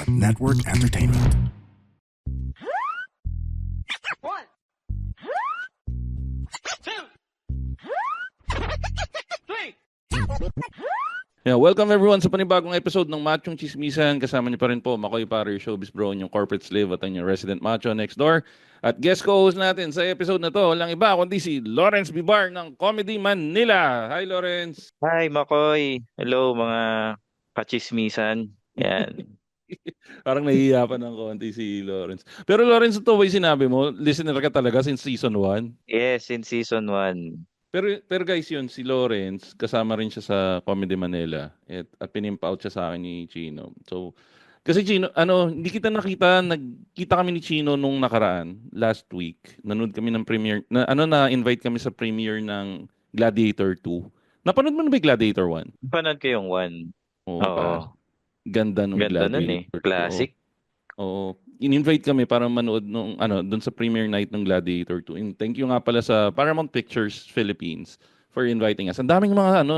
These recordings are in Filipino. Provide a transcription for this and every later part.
Network Entertainment. One, two, three. Yeah, welcome everyone sa panibagong episode ng Machong Chismisan. Kasama niyo pa rin po, Makoy Para, your showbiz bro, yung corporate slave at ang yung resident macho next door. At guest co-host natin sa episode na to, walang iba kundi si Lawrence Bibar ng Comedy Manila. Hi Lawrence! Hi, Makoy. Hello, mga kachismisan. Yan. Parang nahihiya pa ng konti si Lawrence. Pero Lawrence, ito ba yung sinabi mo? Listener ka talaga since season 1? Yes, in season 1. Pero guys, yun, si Lawrence, kasama rin siya sa Comedy Manila at pinimpa-out siya sa akin ni Chino. So, kasi Chino, hindi kita nakita, nagkita kami ni Chino nung nakaraan, last week. Nanood kami ng premiere, na-invite kami sa premiere ng Gladiator 2. Napanood mo na ba yung Gladiator 1? Panood ko yung 1. Oo. Oo. Ganda ng Ganda nun eh. Gladiator 2. Classic. Oo. In-invite kami para manood nung doon sa premiere night ng Gladiator 2. And thank you nga pala sa Paramount Pictures Philippines for inviting us. Ang daming mga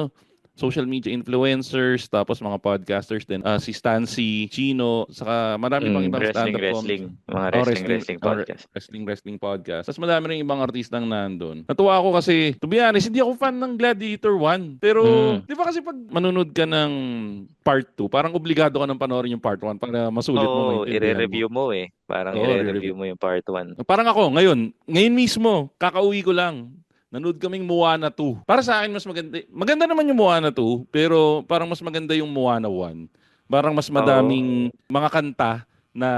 social media influencers, tapos mga podcasters din. Si Stancy, Chino, saka marami pang ibang stand-up Wrestling. Mga wrestling podcast. wrestling podcast. Tapos madami rin ibang artistang nandun. Natuwa ako kasi, to be honest, hindi ako fan ng Gladiator 1. Pero, di ba kasi pag manunod ka ng part 2, parang obligado ka ng panoorin yung part 1 para masulit mo. Oo, i-review mo eh. Parang Oo, i-review mo yung part 1. Parang ako, ngayon mismo, kakauwi ko lang. Nanood kaming Moana 2. Para sa akin, mas maganda. Maganda naman yung Moana 2, pero parang mas maganda yung Moana 1. Parang mas madaming mga kanta na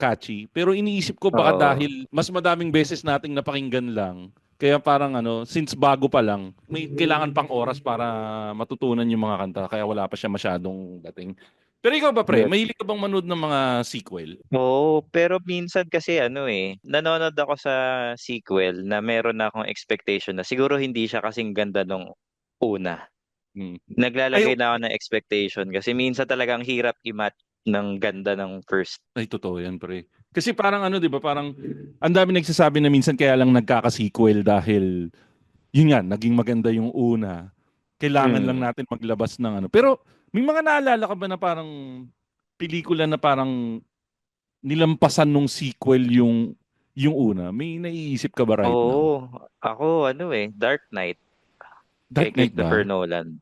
catchy. Pero iniisip ko baka dahil mas madaming beses nating napakinggan lang. Kaya parang since bago pa lang, may kailangan pang oras para matutunan yung mga kanta. Kaya wala pa siya masyadong dating. Pero ikaw ba, pre? Mahilig ka bang manood ng mga sequel? Oo, pero minsan kasi nanonood ako sa sequel na meron na akong expectation na siguro hindi siya kasing ganda nung una. Naglalagay na ako ng expectation kasi minsan talagang hirap i-match ng ganda ng first. Ay, totoo yan, pre. Kasi parang di ba, parang ang dami nagsasabi na minsan kaya lang nagkaka-sequel dahil yun nga, naging maganda yung una. Kailangan lang natin maglabas ng Pero may mga naalala ka ba na parang pelikula na parang nilampasan nung sequel yung una? May naiisip ka ba right now? Oo, ako Dark Knight. Dark Kay Knight ba? Christopher Nolan.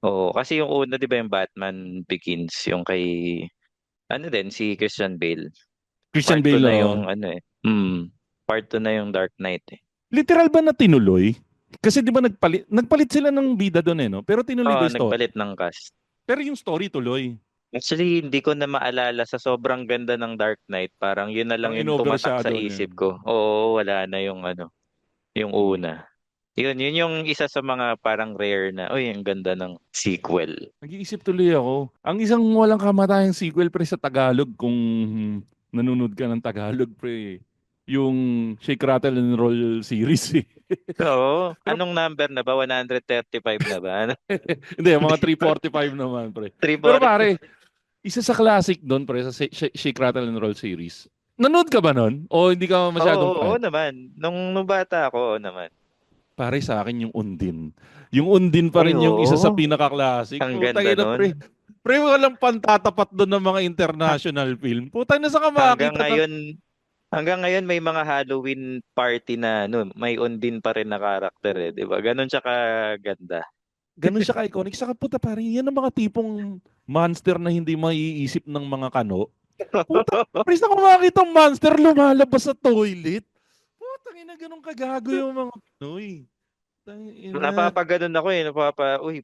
Oo, kasi yung una 'di ba yung Batman Begins, yung kay si Christian Bale. Christian Part 2 Bale, na yung Part 2 na yung Dark Knight eh. Literal ba na tinuloy? Kasi di ba nagpalit sila ng bida doon no? Pero tinuloy ba yung story? Nagpalit ng cast. Pero yung story tuloy. Actually, hindi ko na maalala sa sobrang ganda ng Dark Knight. Parang yun na lang Ang yung tumatak sa in-overshadow isip niya. ko. Oo, wala na yung yung una. Yun yung isa sa mga parang rare na, ang ganda ng sequel. Nag-iisip tuloy ako. Ang isang walang kamatayang sequel pre sa Tagalog kung nanonood ka ng Tagalog pre. Yung Shake Rattle and Roll series eh. Oo. Anong number na ba? 135 na ba? Hindi, mga 345 naman pre. 340. Pero pare, isa sa classic doon pre sa Shake Rattle and Roll series. Nanood ka ba nun? O hindi ka masyadong fan? Oo naman. Nung bata ako, oo naman. Pare sa akin yung Undin. Yung Undin pa rin yung isa sa pinaka-classic. Ang Putang ganda ina, nun. pre. Pre, walang pantatapat doon ng mga international film. Putang na sa kamakita. Hanggang ngayon may mga Halloween party na may Undin pa rin na karakter eh, 'di ba? Ganon siya kaganda. Ganun siya ka-iconic. Saka puta pare, yan ang mga tipong monster na hindi maiisip ng mga kano. Puta, pre, sa kamakita monster lumalabas sa toilet. Putang ina, ganun kagago yung mga Pinoy. Napapaganon ako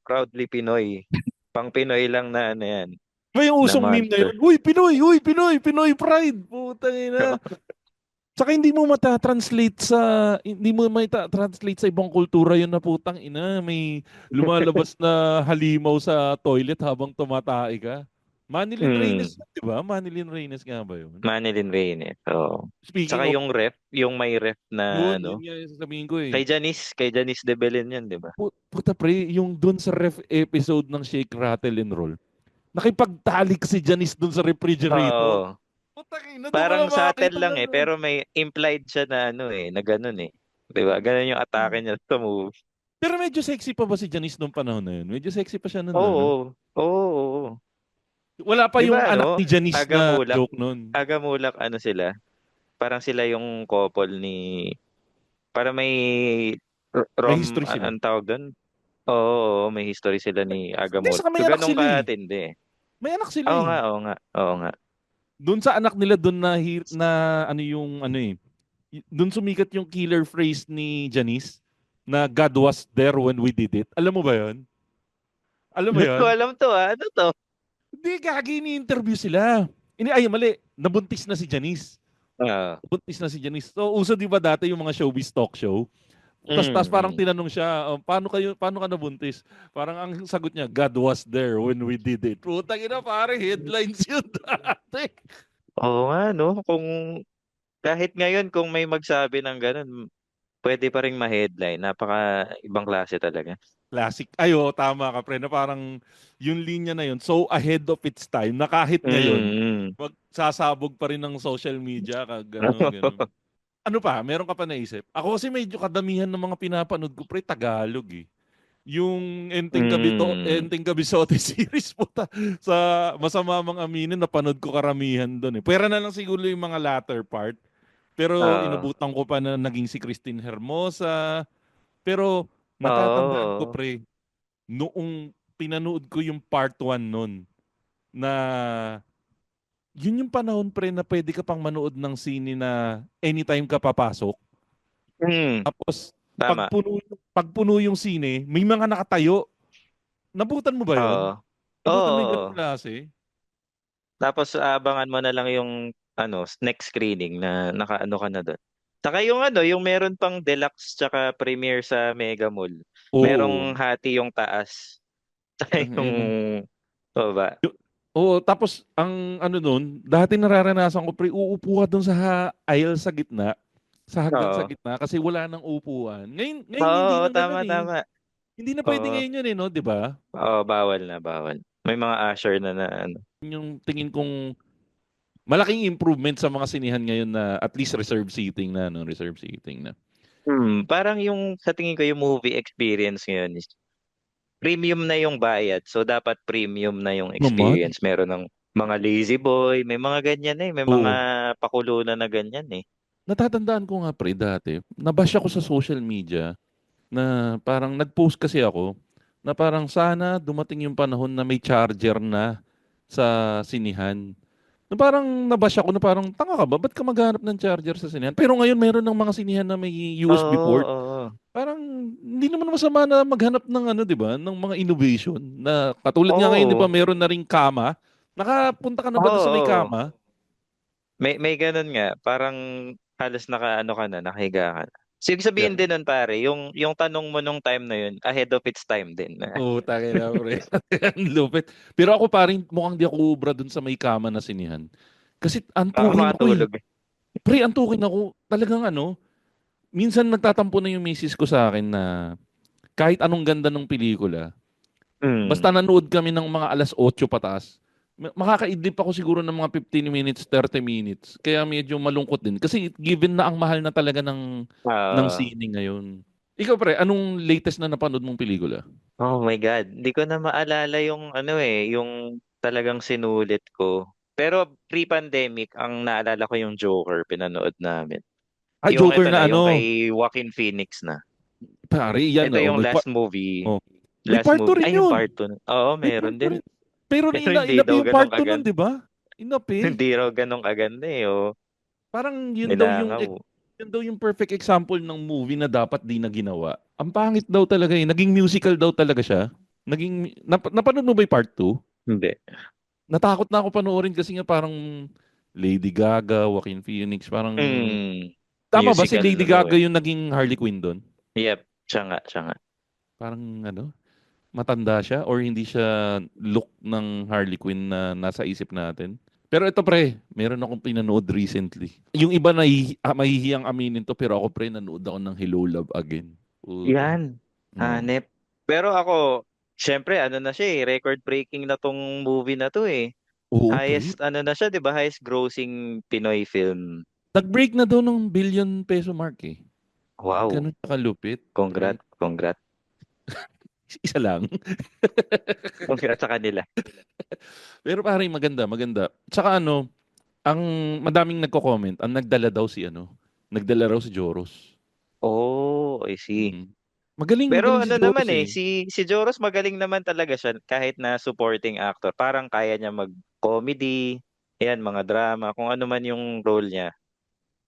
proudly Pinoy. Pang Pinoy lang na yan. May usong meme na yun. Uy, Pinoy! Uy, Pinoy! Pinoy pride! Putang ina. Tsaka hindi mo mata-translate sa ibang kultura yun na putang ina. May lumalabas na halimaw sa toilet habang tumatay ka. Manilyn Reyes, di ba? Manilyn Reyes nga ba yun? Manilyn Reyes. Oo. Speaking Tsaka of, yung may ref na yun yung sasabihin ko eh. kay Janice de Belen yan, di ba? Puta pre, yung dun sa ref episode ng Shake, Rattle and Roll, nakipagtalik si Janice dun sa refrigerator. Oo. Parang sa atin lang pero may implied siya na na ganun eh. 'Di ba? Ganun yung atake niya sa move. Pero medyo sexy pa ba si Janice nung panahon na yun? Medyo sexy pa siya nun. Oo. Wala pa Di yung ba anak ano, ni Janice na Agamulak, joke nun. Agamulak ano sila? Parang sila yung couple ni, para may May history sila. anong tawag doon? Oo, may history sila ni Hindi, Agamulak. saka may So, anak ganun sila eh. katindi. May anak sila Oo eh. nga, oo nga, oo nga. Doon sa anak nila, doon na ano yung ano eh. Doon sumikat yung killer phrase ni Janice na God was there when we did it. Alam mo ba yun? Alam mo Hindi ko yun? alam to ah. Ano to? Hindi, gagi ni-interview sila. Ay, mali. Nabuntis na si Janice. Ah. Nabuntis na si Janice. So, uso di ba dati yung mga showbiz talk show? Tas parang Mm. tinanong siya, paano ka nabuntis? Parang ang sagot niya, God was there when we did it. Putang ina, pare, headlines yun dati. Oo nga, no? Kung kahit ngayon, kung may magsabi ng ganun, pwede pa rin ma-headline. Napaka ibang klase talaga. Classic. Ayo, tama ka, pre, na parang yung linya na yun, so ahead of its time, na kahit ngayon, Mm. magsasabog pa rin ng social media, ganun. Ano pa, meron ka pa naisip? Ako kasi medyo kadamihan ng mga pinapanood ko, pre, Tagalog eh. Yung Mm. Enteng Gabisote series po sa masama mang aminin, napanood ko karamihan doon eh. Pwera na lang siguro yung mga latter part. Pero Oo. inabutan ko pa na naging si Christine Hermosa. Pero natatandaan ko, Oo. pre, noong pinanood ko yung part 1 nun, na yun yung panahon, pre, na pwede ka pang manood ng sine na anytime ka papasok. Mm. Tapos, Tama. pagpuno yung sine, may mga nakatayo. Nabutan mo ba Oo. yon? Oo, Nabutan mo yung oo. ganung klase? Tapos abangan mo na lang yung ano, next screening na nakaano ka na doon. Saka yung ano, yung meron pang deluxe tsaka premiere sa Mega Mall. Oo. Merong hati yung taas. Saka yung Tangina. baba. Oo, tapos ang ano nun, dati nararanasan ko, pre, uupo ka dun sa aisle sa gitna, sa hagdan sa Oo. gitna, kasi wala nang upuan. Ngayon hindi Oo, na tama, ganun eh. tama. Hindi na pwede Oo. ngayon yun eh, no? Di ba? Oo, bawal na, bawal. May mga usher na na ano. Yung tingin kong malaking improvement sa mga sinihan ngayon na at least reserve seating na, no? Reserve seating na. Parang yung sa tingin ko yung movie experience ngayon is premium na yung bayad. So dapat premium na yung Naman? experience. Meron ng mga lazy boy, may mga ganyan eh, may mga Oo. pakulunan na ganyan eh. Natatandaan ko nga, pre, dati, nabash ako sa social media na parang nag-post kasi ako na parang sana dumating yung panahon na may charger na sa sinihan. Na parang nabash ako na parang tanga ka ba? Ba't ka maghanap ng charger sa sinihan? Pero ngayon meron ng mga sinihan na may USB Oo, port. oo. Parang hindi naman masama na maghanap ng ano, 'di ba? Ng mga innovation na katulad nga ngayon, 'di ba, Oo. meron na ring kama. Nakapunta ka na ba Oo, doon sa may oo. kama? May ganun nga, parang halos nakaano ka na, nakahiga ka na. So, ibig sabihin din nun pare, yung tanong mo nung time na yun, ahead of its time din. Puta na, pre. Ang lupit. Pero ako paring mukhang di ako ubra dun sa may kama na sinihan. Kasi Baka antukin ako eh. makatulog. Pre, antukin ako. Talagang ano, minsan nagtatampo na yung misis ko sa akin na kahit anong ganda ng pelikula, Hmm. basta nanood kami ng mga alas 8 pataas, makakaidlip ako siguro ng mga 15 minutes, 30 minutes. Kaya medyo malungkot din. Kasi given na ang mahal na talaga ng Ah, sine ngayon. Ikaw, pre, anong latest na napanood mong pelikula? oh my God, hindi ko na maalala yung ano eh, yung talagang sinulit ko. Pero pre-pandemic, ang naalala ko yung Joker, pinanood namin. Ah, Yung Joker ito na na, yung ano? kay Joaquin Phoenix na. Pare, yan, Ito oh. yung last movie. Oh. May Last part 2 movie. rin Ay, yung yun. part 2. Oo, May part meron 2 din. rin. Pero Pero hindi inapi daw yung ganun part 2 nun, kaganda. di ba? Inapi. Hindi raw ganun kaganda eh. Oh. Parang Nilangaw. yun daw yung perfect example ng movie na dapat di na ginawa. Ang pangit daw talaga eh. Naging musical daw talaga siya. Napanood mo ba yung part 2? Hindi. Natakot na ako panoorin kasi nga parang Lady Gaga, Joaquin Phoenix, parang Hmm. tama ba si Musical Lady na daw Gaga eh. yung naging Harley Quinn doon? Yep. Siya nga, siya nga. Parang ano, matanda siya or hindi siya look ng Harley Quinn na nasa isip natin. Pero ito, pre, meron akong pinanood recently. Yung iba na mahihiyang aminin to, pero ako, pre, nanood ako ng Hello Love Again. Puta. Yan. Oo. Hanep. Pero ako, syempre, ano na siya eh, record-breaking na tong movie na to eh. Oo, pre. Highest, ano na siya, di ba? Highest grossing Pinoy film. Nag-break na daw ng billion peso mark eh. Wow. Ganun siya kalupit. Congrats, congrats. Isa lang. Congrats sa kanila. Pero pare, maganda, maganda. Tsaka ano, ang madaming nagko-comment, ang nagdala daw si ano, nagdala raw si Joros. Oh, I see. Mm. Magaling, Pero magaling si ano naman Joros eh, eh. si Joros magaling naman talaga siya kahit na supporting actor. Parang kaya niya mag-comedy, yan, mga drama, kung ano man yung role niya.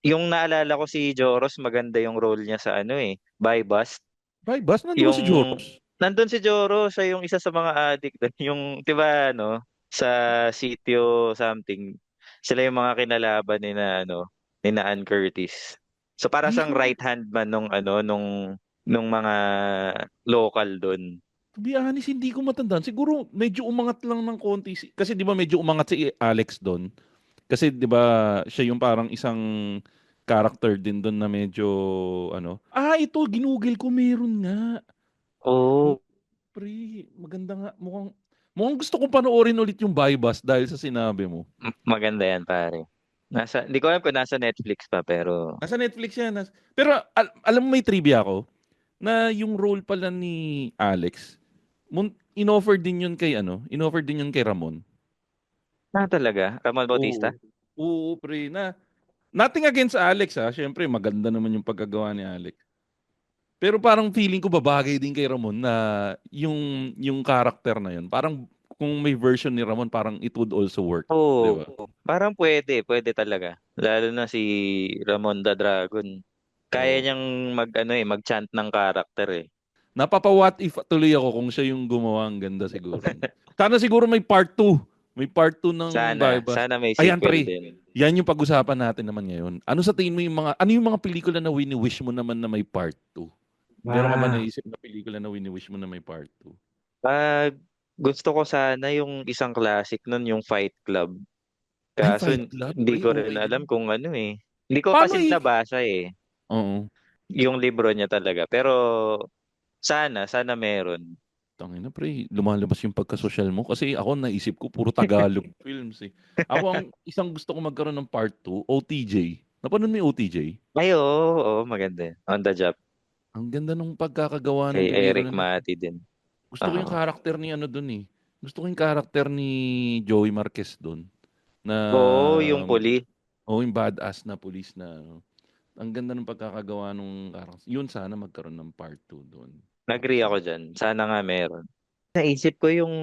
Yung naalala ko si Joros, maganda yung role niya sa ano eh, Buy Bust. Bay, bas nandoon Yung si Joros. nandun si Joros, siya yung isa sa mga addict doon. Yung, 'di ba, ano, sa sitio something, sila yung mga kinalaban ni na ano, ni na Ann Curtis. So para Di siyang ko, right hand man nung ano, nung mga local doon. to be honest, hindi ko matandaan. Siguro medyo umangat lang ng konti. Kasi di ba medyo umangat si Alex doon? Kasi 'di ba siya yung parang isang character din doon na medyo ano. Ah, ito ginugol ko meron nga. Oh, Oh, pre, maganda nga. Mukhang gusto kong panoorin ulit yung Bypass dahil sa sinabi mo. maganda yan, pare. Hindi ko alam kung nasa Netflix pa, pero Nasa Netflix yan. Pero alam mo may trivia ako na yung role pala ni Alex, inoffer din yun kay ano, inoffer din yun kay Ramon. talaga, Ramon Bautista? Oo. Oo, pre, na nothing against Alex ha. Syempre maganda naman yung pagkagawa ni Alex. Pero parang feeling ko babagay din kay Ramon na yung character na yun. Parang kung may version ni Ramon, parang it would also work, 'di Oo, ba? parang pwede talaga. Lalo na si Ramon the Dragon. Kaya Oo. niyang mag-ano eh, mag-chant ng karakter eh. Napapa-what if tuloy ako kung siya yung gumawa, ang ganda siguro. Sana siguro may part 2. May part 2 ng Bypass. Sana may Ayan sequel pre, din. yan yung pag-usapan natin naman ngayon. Ano sa tingin mo ano yung mga pelikula na wini-wish mo naman na may part 2? Meron ka ba Ah, naisip na pelikula na wini-wish mo na may part 2? pag gusto ko sana yung isang classic nun, yung Fight Club. Ay, Kaso Fight Club, hindi pre, ko rin okay alam yan. kung ano eh. Hindi ko Paano kasi nabasa eh, Oo. yung libro niya talaga. Pero sana meron. Tangina pre, lumalabas yung pagka-social mo. Kasi ako naisip ko, puro Tagalog films eh. Ako ang isang gusto ko magkaroon ng part 2, OTJ. Napanood mo yung OTJ? Ay, oo, maganda. On the Job. Ang ganda nung pagkakagawa Kay ng pelikula Eric na. Mati din. Gusto ko yung Oo. karakter ni ano dun eh. Gusto ko yung karakter ni Joey Marquez dun. Na, Oo, yung puli. oh, yung badass na police na. Ano. Ang ganda ng pagkakagawa nung karakter. Yun sana magkaroon ng part 2 dun. Nag-agree ako Napaka. dyan. Sana nga meron. Naisip ko yung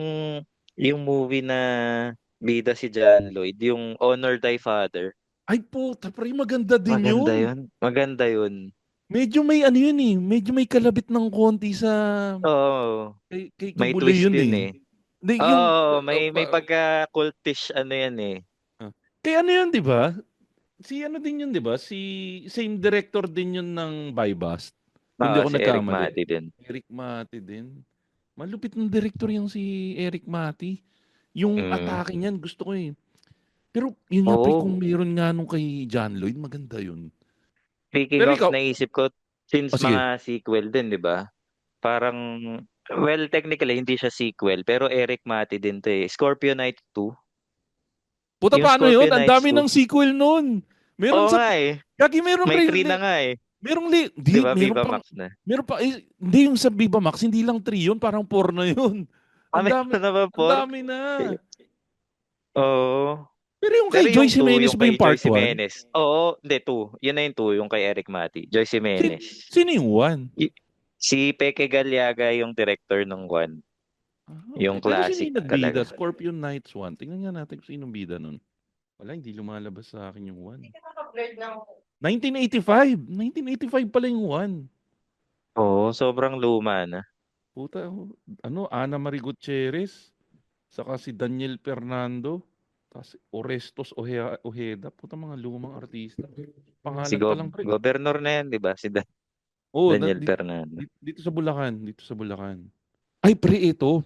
movie na bida si John Lloyd, yung Honor Thy Father. Ay puta, pre, maganda din Maganda yun. yun. Maganda yun. Medyo may ano yun eh. Medyo may kalabit ng konti sa Oo. kay May Kibulay twist yun yun eh. eh. Hindi, yung Oo, may pagka-cultish ano yan eh. kay ano yun, di ba? Si ano din yun, di ba? Si same director din yun ng Bypass. Kung di Oo, ako si Eric nagkamali. Mati din. Eric Mati din. Malupit ng director yung si Eric Mati. Yung Mm. atake niyan, gusto ko eh. Pero yun nga pre, kung Oo. meron nga nung kay John Lloyd, maganda yun. Speaking Pero of, ikaw, naisip ko, since sige. mga sequel din, di ba? Parang, well, technically, hindi siya sequel, pero Eric Mati din to eh. Scorpio Night 2. Puta, Yung paano yun? Scorpio Ang Nights dami 2. ng sequel nun. Meron Oo sa, nga eh. Gagi, meron May rin, 3 na nga eh. di, Di ba? meron Viva pang, Max na. hindi yung sa Viva Max, hindi lang 3 yun, parang 4 na yun. Ah, Ang dami, meron na ba ang 4? dami na. Oo. Pero yung Pero kay yung Joyce 2, Jimenez yung ba kay yung part Joyce 1? Jimenez. Oo, hindi 2. Yun na yung 2, yung kay Eric Mati. Joyce Jimenez. Sino yung 1? Y- Si Peke Galiaga yung director ng 1. Ah, okay. Yung Pero sino classic yung nagbida? talaga. Scorpion Knights 1. Tingnan nga natin kung sinong bida nun. Wala, hindi lumalabas sa akin yung 1. 1985. 1985 pala yung 1. Oo, sobrang luma na. Puta, ano, Ana Marie Gutierrez, saka si Daniel Fernando, tapos Orestos Ojeda, puta mga lumang artista. Si Pangalan pa lang, pre. Governor na yan, di ba? Si Oo, Daniel Fernando. dito sa Bulacan, dito sa Bulacan. Ay, pre, ito.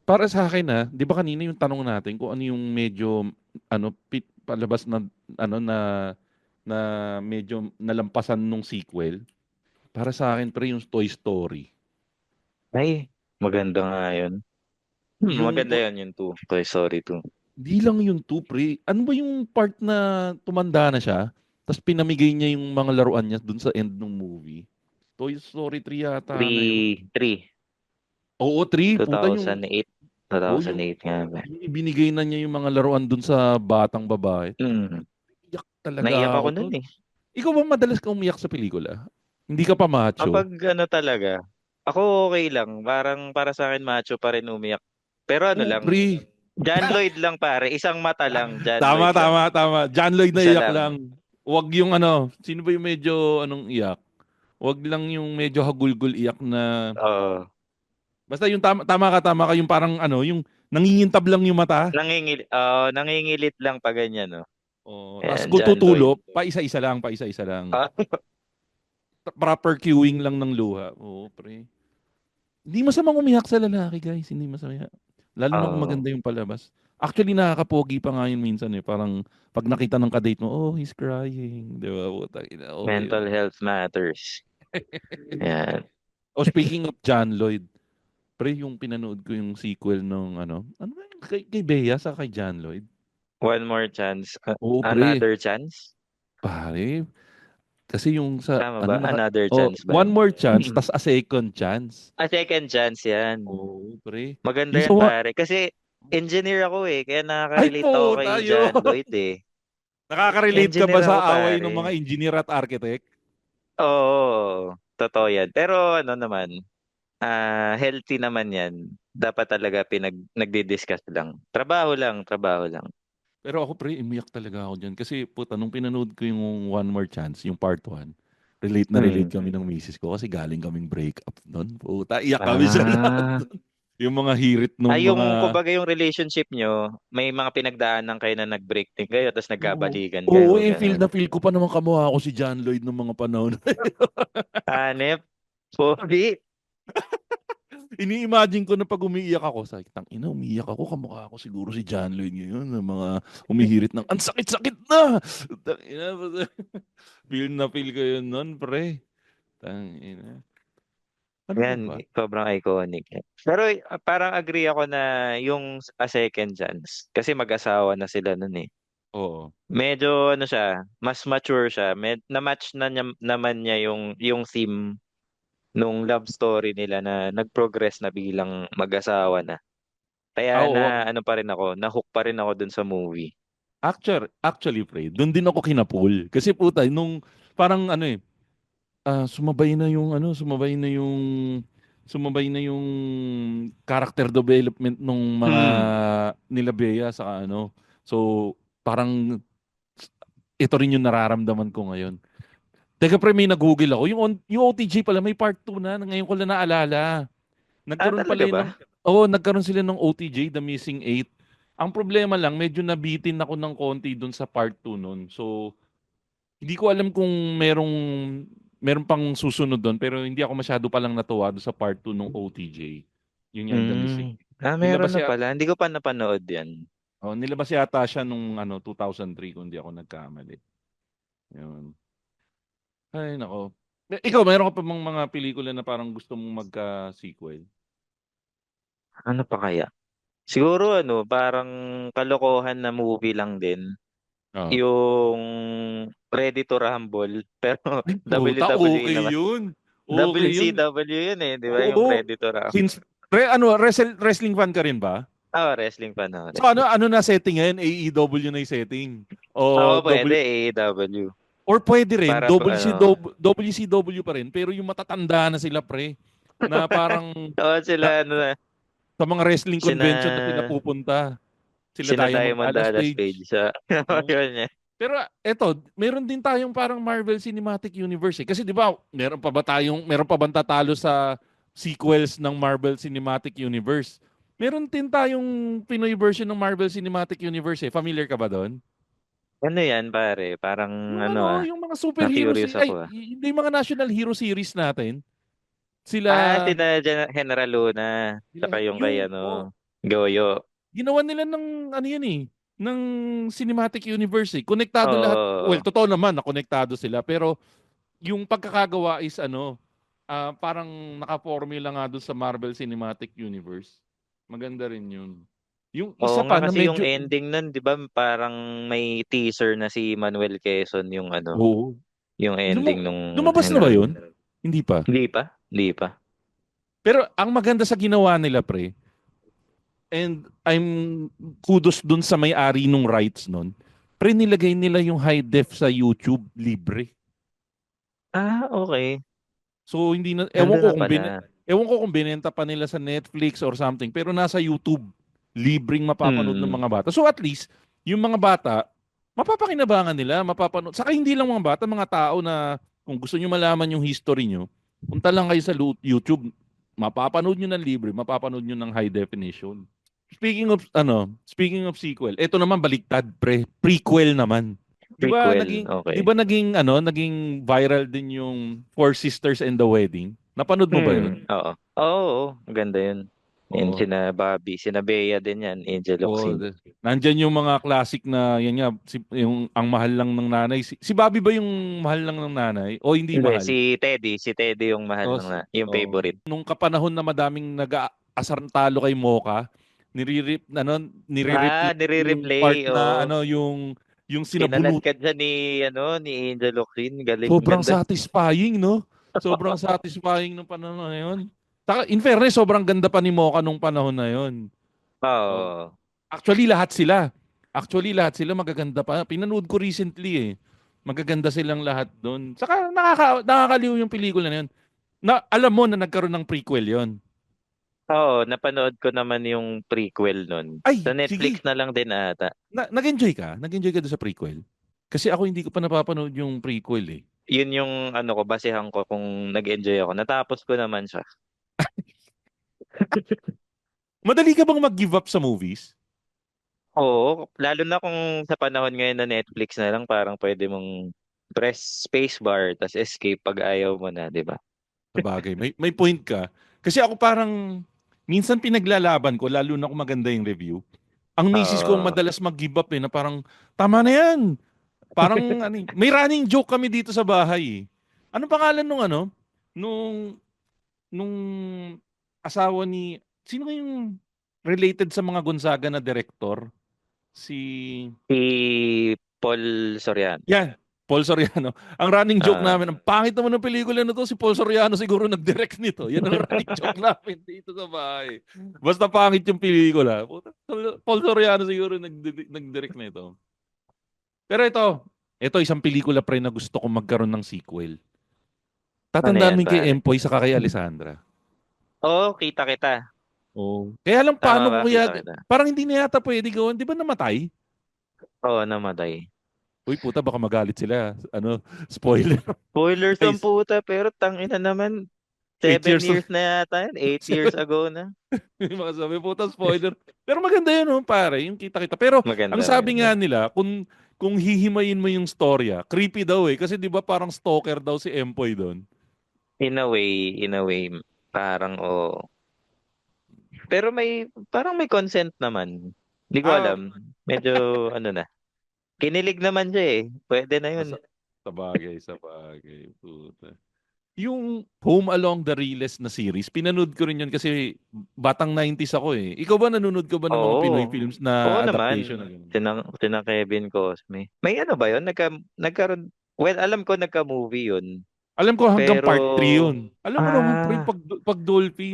Para sa akin na, 'di ba kanina yung tanong natin kung ano yung medyo ano palabas na ano na medyo nalampasan nung sequel. Para sa akin pre yung Toy Story. Ay, maganda nga yun. Yung Maganda yun, yung 2. Toy Story 2. di lang yung two pre. Ano ba yung part na tumanda na siya? Tapos pinamigay niya yung mga laruan niya dun sa end ng movie. Toy Story 3 yata na yun. 3. Oo, 3. Puta yung, 2008. oo, yung 2008 nga ba? ibinigay na niya yung mga laruan dun sa batang babae. Mm. Iyak talaga Naiyak ako ako nun dun. eh. Ikaw ba madalas kang umiyak sa pelikula? Hindi ka pa macho? Kapag ano talaga, ako okay lang. Parang para sa akin macho pa rin umiyak. Pero ano Oo, lang, pre. John Lloyd lang pare. Isang mata lang, John Tama, Lloyd lang. tama, tama. John Lloyd na Isa iyak lang. lang. Wag yung ano, sino ba yung medyo anong iyak? Wag lang yung medyo hagulgul iyak na. Oo. Basta yung tama ka yung parang ano, yung nangingintab lang yung mata. Nangingilit lang pa ganyan, no? Oh, tapos Ayan, kung John Lloyd. tutulo, pa-isa-isa lang, pa-isa-isa lang. Ah, Proper cueing lang ng luha. Oo, pre. Hindi masamang umiyak sa lalaki, guys. Hindi masama. Lalo na kung Oo. maganda yung palabas. Actually, nakakapogi pa nga yun minsan eh. Parang pag nakita ng kadate mo, oh, he's crying. Di ba? Putang ina, okay yun. Mental health matters. Yan. Oh, speaking of John Lloyd, pre, yung pinanood ko yung sequel nung ano ba yung kay Bea sa kay John Lloyd? One more chance. Oo, pre. Another chance? Pare, kasi yung sa, Tama ba? ano, Another oh, chance ba one yun? more chance, tas a second chance. Second chance yan. Oo, pre. Maganda Yung sa, yan pare. Kasi engineer ako eh. Kaya ay nakaka-relate ako po, kay tayo. John Lloyd eh. Nakaka-relate ka ba Engineer sa ako away ng pare. mga engineer at architect? Oo, totoo yan. Pero ano naman, healthy naman yan. Dapat talaga nagdi-discuss lang. Trabaho lang, trabaho lang. Pero ako pre, umiyak talaga ako dyan. Kasi puta, nung pinanood ko yung One More Chance, yung part 1, relate Hmm. kami ng misis ko kasi galing kaming break up nun. Puta, iyak kami sa lahat. Ah. Yung mga hirit nung Ay, yung mga... kumbaga yung relationship nyo, may mga pinagdaanan kayo na nag-break din kayo, tapos Oo, nagkabalikan oo, kayo, feel ganun. na feel ko pa naman kamukha ako si John Lloyd nung mga panahon. Hanep, pogi. Ini-imagine ko na pag umiiyak ako, sa tang ina, umiiyak ako, kamukha ako siguro si John Lloyd ngayon, ng mga humihirit ng, ang sakit-sakit na! Tang ina, feel na feel ko yun nun, pre. Tang ina. Ano pa Yan, ba? sobrang iconic. Pero parang agree ako na yung A Second Chance, kasi mag-asawa na sila nun eh. Oo. Medyo ano siya, mas mature siya. Na-match na naman niya yung theme nung love story nila na nag-progress na bilang mag-asawa na. Kaya Oo. na ano pa rin ako, na-hook pa rin ako dun sa movie. Actually, pre, doon din ako kinapul. Kasi puta, nung parang ano eh, sumabay na yung character development nung mga Hmm. nila Bea sa ano. So, parang ito rin yung nararamdaman ko ngayon. Teka pre, may nag-google ako. Yung OTG pala, may part 2 na. Ngayon ko lang naalala. Nagkaroon pala Talaga yun ba? ng, Oo, nagkaroon sila ng OTJ, The Missing Eight. Ang problema lang, medyo nabitin ako ng konti dun sa part 2 nun. So, hindi ko alam kung meron pang susunod doon, pero hindi ako masyado palang natuwa doon sa part 2 ng OTJ. Yun nga yung The Missing Hmm. Eight. Meron Nilabas na yata, pala. Hindi ko pa napanood yan. nilabas yata siya nung 2003 kung hindi ako nagkamali. Yun. Ay, nako. Ikaw, meron ka pa bang mga pelikula na parang gusto mong magka-sequel? Ano pa kaya? Siguro ano, parang kalokohan na movie lang din. Oo. Yung Ready to Rumble. Pero Ay, puta, WWE okay naman. yun. Okay yun. WCW yun eh, di ba? Yung Oo. Ready to Rumble. Since, wrestling fan ka rin ba? Wrestling pa na, So ano wrestling. ano na setting ngayon? AEW na yung setting. O Pwede W AEW. or pwede rin Para pa ano. WCW pa rin pero yung matatanda na sila pre na parang Oo, na, sila ano na, sa mga wrestling sina convention na sila pupunta. Sila sina Diamond Diamond Dallas Dallas Page. Page sa Oo. yun niya. Pero eto, meron din tayong parang Marvel Cinematic Universe eh. Kasi 'di ba, meron pa bang tatalo sa sequels ng Marvel Cinematic Universe? Meron din tayong Pinoy version ng Marvel Cinematic Universe eh. Familiar ka ba doon? Ano yan pare? Parang Yung ano yung mga superhero na-curious ako ah. hindi yung mga national hero series natin. Sila, Sina General Luna, sila saka yung kay yung Goyo. ginawa nila ng ano yan eh, ng Cinematic Universe eh. Konektado lahat. Well, Oo. totoo naman na konektado sila pero yung pagkakagawa is parang naka-formula nga doon sa Marvel Cinematic Universe. Maganda rin yun. Yung Oo isa nga pa na kasi yung medyo, ending nun, 'di ba, parang may teaser na si Manuel Quezon yung oo. yung ending nung Lumabas na ba General yun? Luna. Hindi pa. Hindi pa? Hindi pa. Pero ang maganda sa ginawa nila, pre, and I'm kudos dun sa may-ari nung rights nun, pre, nilagay nila yung high def sa YouTube libre. Okay. So hindi na Nandun na pala. ewan ko kung binenta pa nila sa Netflix or something, pero nasa YouTube libreng mapapanood ng Mm. mga bata. So at least yung mga bata mapapakinabangan nila, mapapanood. Saka hindi lang mga bata, mga tao na kung gusto niyo malaman yung history niyo, punta lang kayo sa YouTube, mapapanood niyo ng libre, mapapanood niyo ng high definition. Speaking of sequel, ito naman baliktad, pre, prequel naman. 'Di ba Prequel, naging 'di okay. ba naging viral din yung Four Sisters and the Wedding? Napanood mo ba 'yon? Oo. Oo, maganda yun. Yun Oo. sina Bobby, sina Bea din yan, Angel Oo. Locsin. Nandyan yung mga classic na yan nga, yung ang mahal lang ng nanay. Si Bobby ba yung mahal lang ng nanay o hindi Hindi, mahal? si Teddy yung mahal O, ng yung favorite. nung kapanahon na madaming nag-aasarantalo kay Mocha, nire-replay yung part Nire-replay, na oo. yung Kinalad sinabunot. ka dyan ni Angel Locsin. Galing, Sobrang ganda. satisfying, no? Sobrang satisfying nung panahon na yun. Saka, in fairness, sobrang ganda pa ni Mocha nung panahon na yun. So, Oo. actually, lahat sila. Actually, lahat sila magaganda pa. Pinanood ko recently eh. Magaganda silang lahat doon. Saka nakakaliw yung pelikula na yun. Na, alam mo na nagkaroon ng prequel yon. Oo, napanood ko naman yung prequel nun. Sa Ay, Netflix sige. na lang din ata. Nag-enjoy ka? Nag-enjoy ka doon sa prequel? Kasi ako hindi ko pa napapanood yung prequel eh. Yun yung ano ko, basehan ko kung nag-enjoy ako. Natapos ko naman siya. Madali ka bang mag-give up sa movies? Oo, lalo na kung sa panahon ngayon na Netflix na lang, parang pwede mong press spacebar tas escape pag ayaw mo na, 'di ba? Sabagay, may point ka. Kasi ako parang, minsan pinaglalaban ko, lalo na kung maganda yung review. Ang misis ko ang Oo. madalas mag-give up eh, na parang, tama na yan. Parang, may running joke kami dito sa bahay eh. Ano pangalan nung nung, nung asawa ni, sino yung related sa mga Gonzaga na director? Si, Si Paul Soriano. yan, Paul Soriano. Ang running joke Ah, namin, ang pangit naman ng pelikula na to, si Paul Soriano siguro nag-direct nito. Yan ang running joke namin dito sa bahay. Basta pangit yung pelikula. Puta, Paul Soriano siguro nag-direct nito. Pero ito isang pelikula pre na gusto kong magkaroon ng sequel. ano Tatandaan mo yan, yung kay pare? Empoy sa kay Alessandra. Oo, kita kita. Oh. Kaya lang Tama paano ba? ko kaya, Kita kita. parang hindi na yata pwede gawin. Di ba namatay? Oo, namatay. Uy puta baka magalit sila. Spoiler. Spoilers ang Guys, puta, pero tangina naman. 8 7 years years na yata yun. 8 years ago na. Yung mga sabi, puta, spoiler. Pero maganda yun, oh, pare, yung kita-kita. Pero ang Maganda, sabi maganda. nga nila, kung hihimayin mo yung storya, creepy daw eh. Kasi di ba parang stalker daw si Empoy doon. In a way, parang Pero parang may consent naman. Hindi ko Ah, alam. Medyo ano na. Kinilig naman siya eh. Pwede na yun. sa, sa bagay, puta. Yung Home Along the Realest na series, pinanood ko rin yun kasi batang 90s ako eh. Ikaw ba nanonood ka ba ng mga Pinoy Oo. films Oo na adaptation naman. na gano'n? Sina Kevin Cosme. May ano ba yun? Nagkaroon. Well, alam ko nagka-movie yun. Alam ko hanggang Pero, part 3 yun. Alam mo naman, pre, ah, pag Dolphy,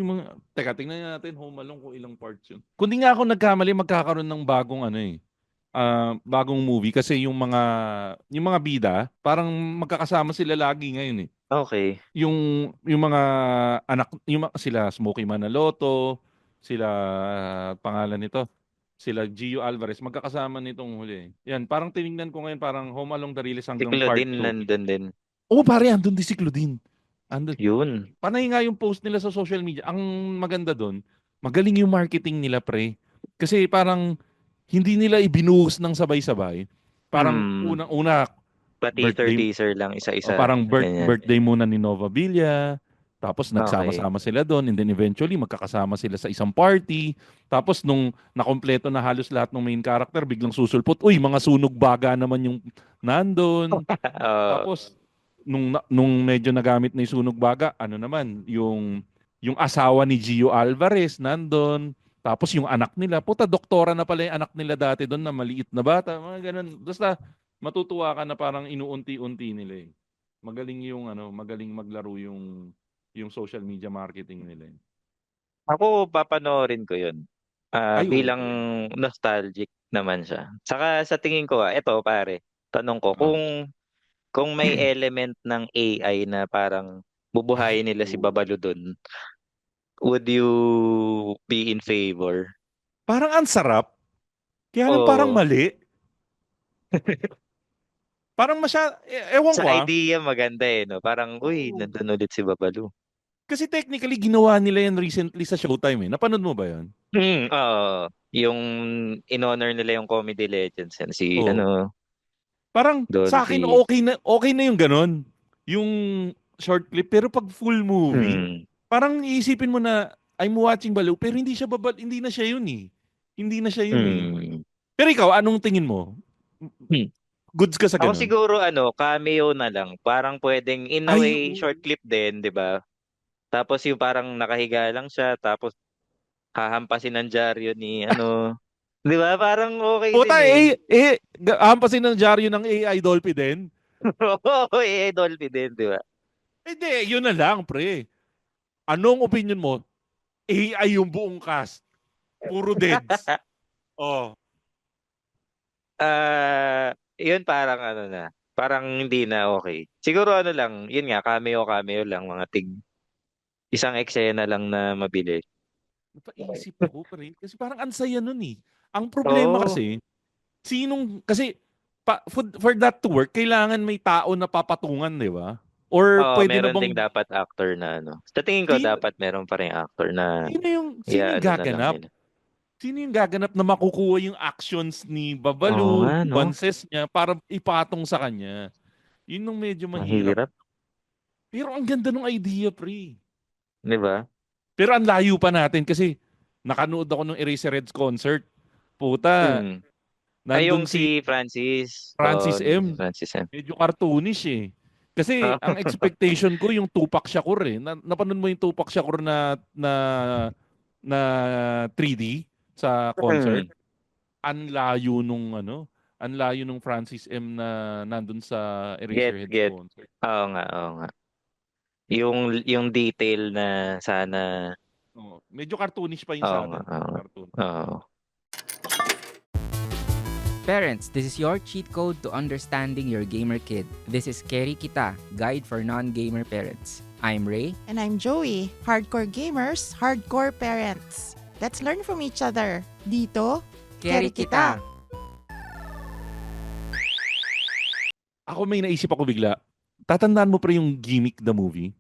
teka, tingnan natin Home Alone kung ilang parts yun. Kung di nga ako nagkamali, magkakaroon ng bagong bagong movie kasi yung mga bida, parang magkakasama sila lagi ngayon eh. okay. Yung mga anak, sila Smokey Manaloto, sila pangalan nito, sila Gio Alvarez, magkakasama nitong huli. Yan, parang tiningnan ko ngayon, parang Home Along the Realist Si hanggang part Claudine 2. nandun din. Oo, pare, andun din si Claudine. Andun. Yun. Panay nga yung post nila sa social media. Ang maganda doon, magaling yung marketing nila, pre. Kasi parang hindi nila ibinuhos ng sabay-sabay. Parang Hmm. unang-una, birthday, Pa-teaser lang o isa-isa. parang Ganyan. birthday muna ni Nova Villa. Tapos Okay. nagsama-sama sila doon and then eventually magkakasama sila sa isang party. Tapos nung nakompleto na halos lahat ng main character, biglang susulpot, uy, mga sunog baga naman yung nandun. Oo. Tapos nung medyo nagamit na yung sunog baga, ano naman, yung asawa ni Gio Alvarez nandun. Tapos yung anak nila, puta doktora na pala yung anak nila dati doon na maliit na bata, mga ganun. Basta matutuwa ka na parang inuunti-unti nila eh. Magaling magaling maglaro yung social media marketing nila eh. Ako, papanoorin ko yun. Ay, Bilang oo. nostalgic naman siya. Saka sa tingin ko, eto pare, tanong ko, Ah. kung may element ng AI na parang Ay, bubuhayin nila si oo. Babalu dun, would you be in favor? Parang ang sarap. Kaya lang parang O mali. Parang ewan sa ko ah. idea maganda no? Parang, uy, Oo. nandun ulit si Babalu. Kasi technically, ginawa nila yan recently sa Showtime eh. Napanood mo ba yun? Oo. Yung in-honor nila yung Comedy Legends yan, si Oo. ano, Parang sa akin Dolphy. okay na yung ganun. Yung short clip pero pag full movie, Hmm. parang iisipin mo na I'm watching Baliw pero hindi na siya yun eh. Hindi na siya yun eh. Hmm. Pero ikaw, anong tingin mo? Hmm. Goods ka sa Ako ganun? siguro cameo na lang. Parang pwedeng in a Ay, way short clip din, 'di ba? Tapos yung parang nakahiga lang siya tapos hahampasin ng dyaryo ni ano, 'di ba? Parang okay din puta eh. hampasin ng dyaryo ng AI Dolphy din. Oo, Dolphy din, 'di ba? Hindi, yun na lang, pre. Anong opinion mo? AI yung buong cast. Puro deads. Oh. Yun parang ano na, parang hindi na okay. Siguro ano lang, yun nga cameo lang mga isang eksena lang na mabili. Napaisip ako pa rin. Kasi parang ansaya nun eh. Ang problema Oo. kasi, kasi for that to work, kailangan may tao na papatungan, di ba? Or Oo, pwede na meron bang, ding dapat actor na ano. Sa tingin ko sino, dapat meron pa ring actor na sino yung ano na lang gaganap? nila. Sino yung gaganap na makukuha yung actions ni Oo Babalu, nga, no? nuances niya, para ipatong sa kanya? Yun yung medyo mahirap. Mahirap, Pero ang ganda ng idea, pre. 'di ba? Pero ang layo pa natin kasi nakanood ako ng Eraserheads concert. Puta, Mm. Ay, nandun yung si si Francis. Francis Si M. Francis M. Medyo cartoonish eh. Kasi ang expectation ko yung Tupac Shakur eh. Napanood mo yung Tupac Shakur na 3D sa concert? Mm. Ang layo nung ang layo nung Francis M na nandun sa Eraserheads Get. concert. Oo nga. Yung detail na sana, Oo. Medyo cartoonish pa yun sa atin. oo nga. Cartoon. Oo. Parents, this is your cheat code to understanding your gamer kid. This is Keri Kita, Guide for Non-Gamer Parents. I'm Ray. And I'm Joey, hardcore gamers, hardcore parents. Let's learn from each other. Dito, Keri Kita. Ako may naisip ako bigla. Tatandaan mo pa yung Gimmick the movie?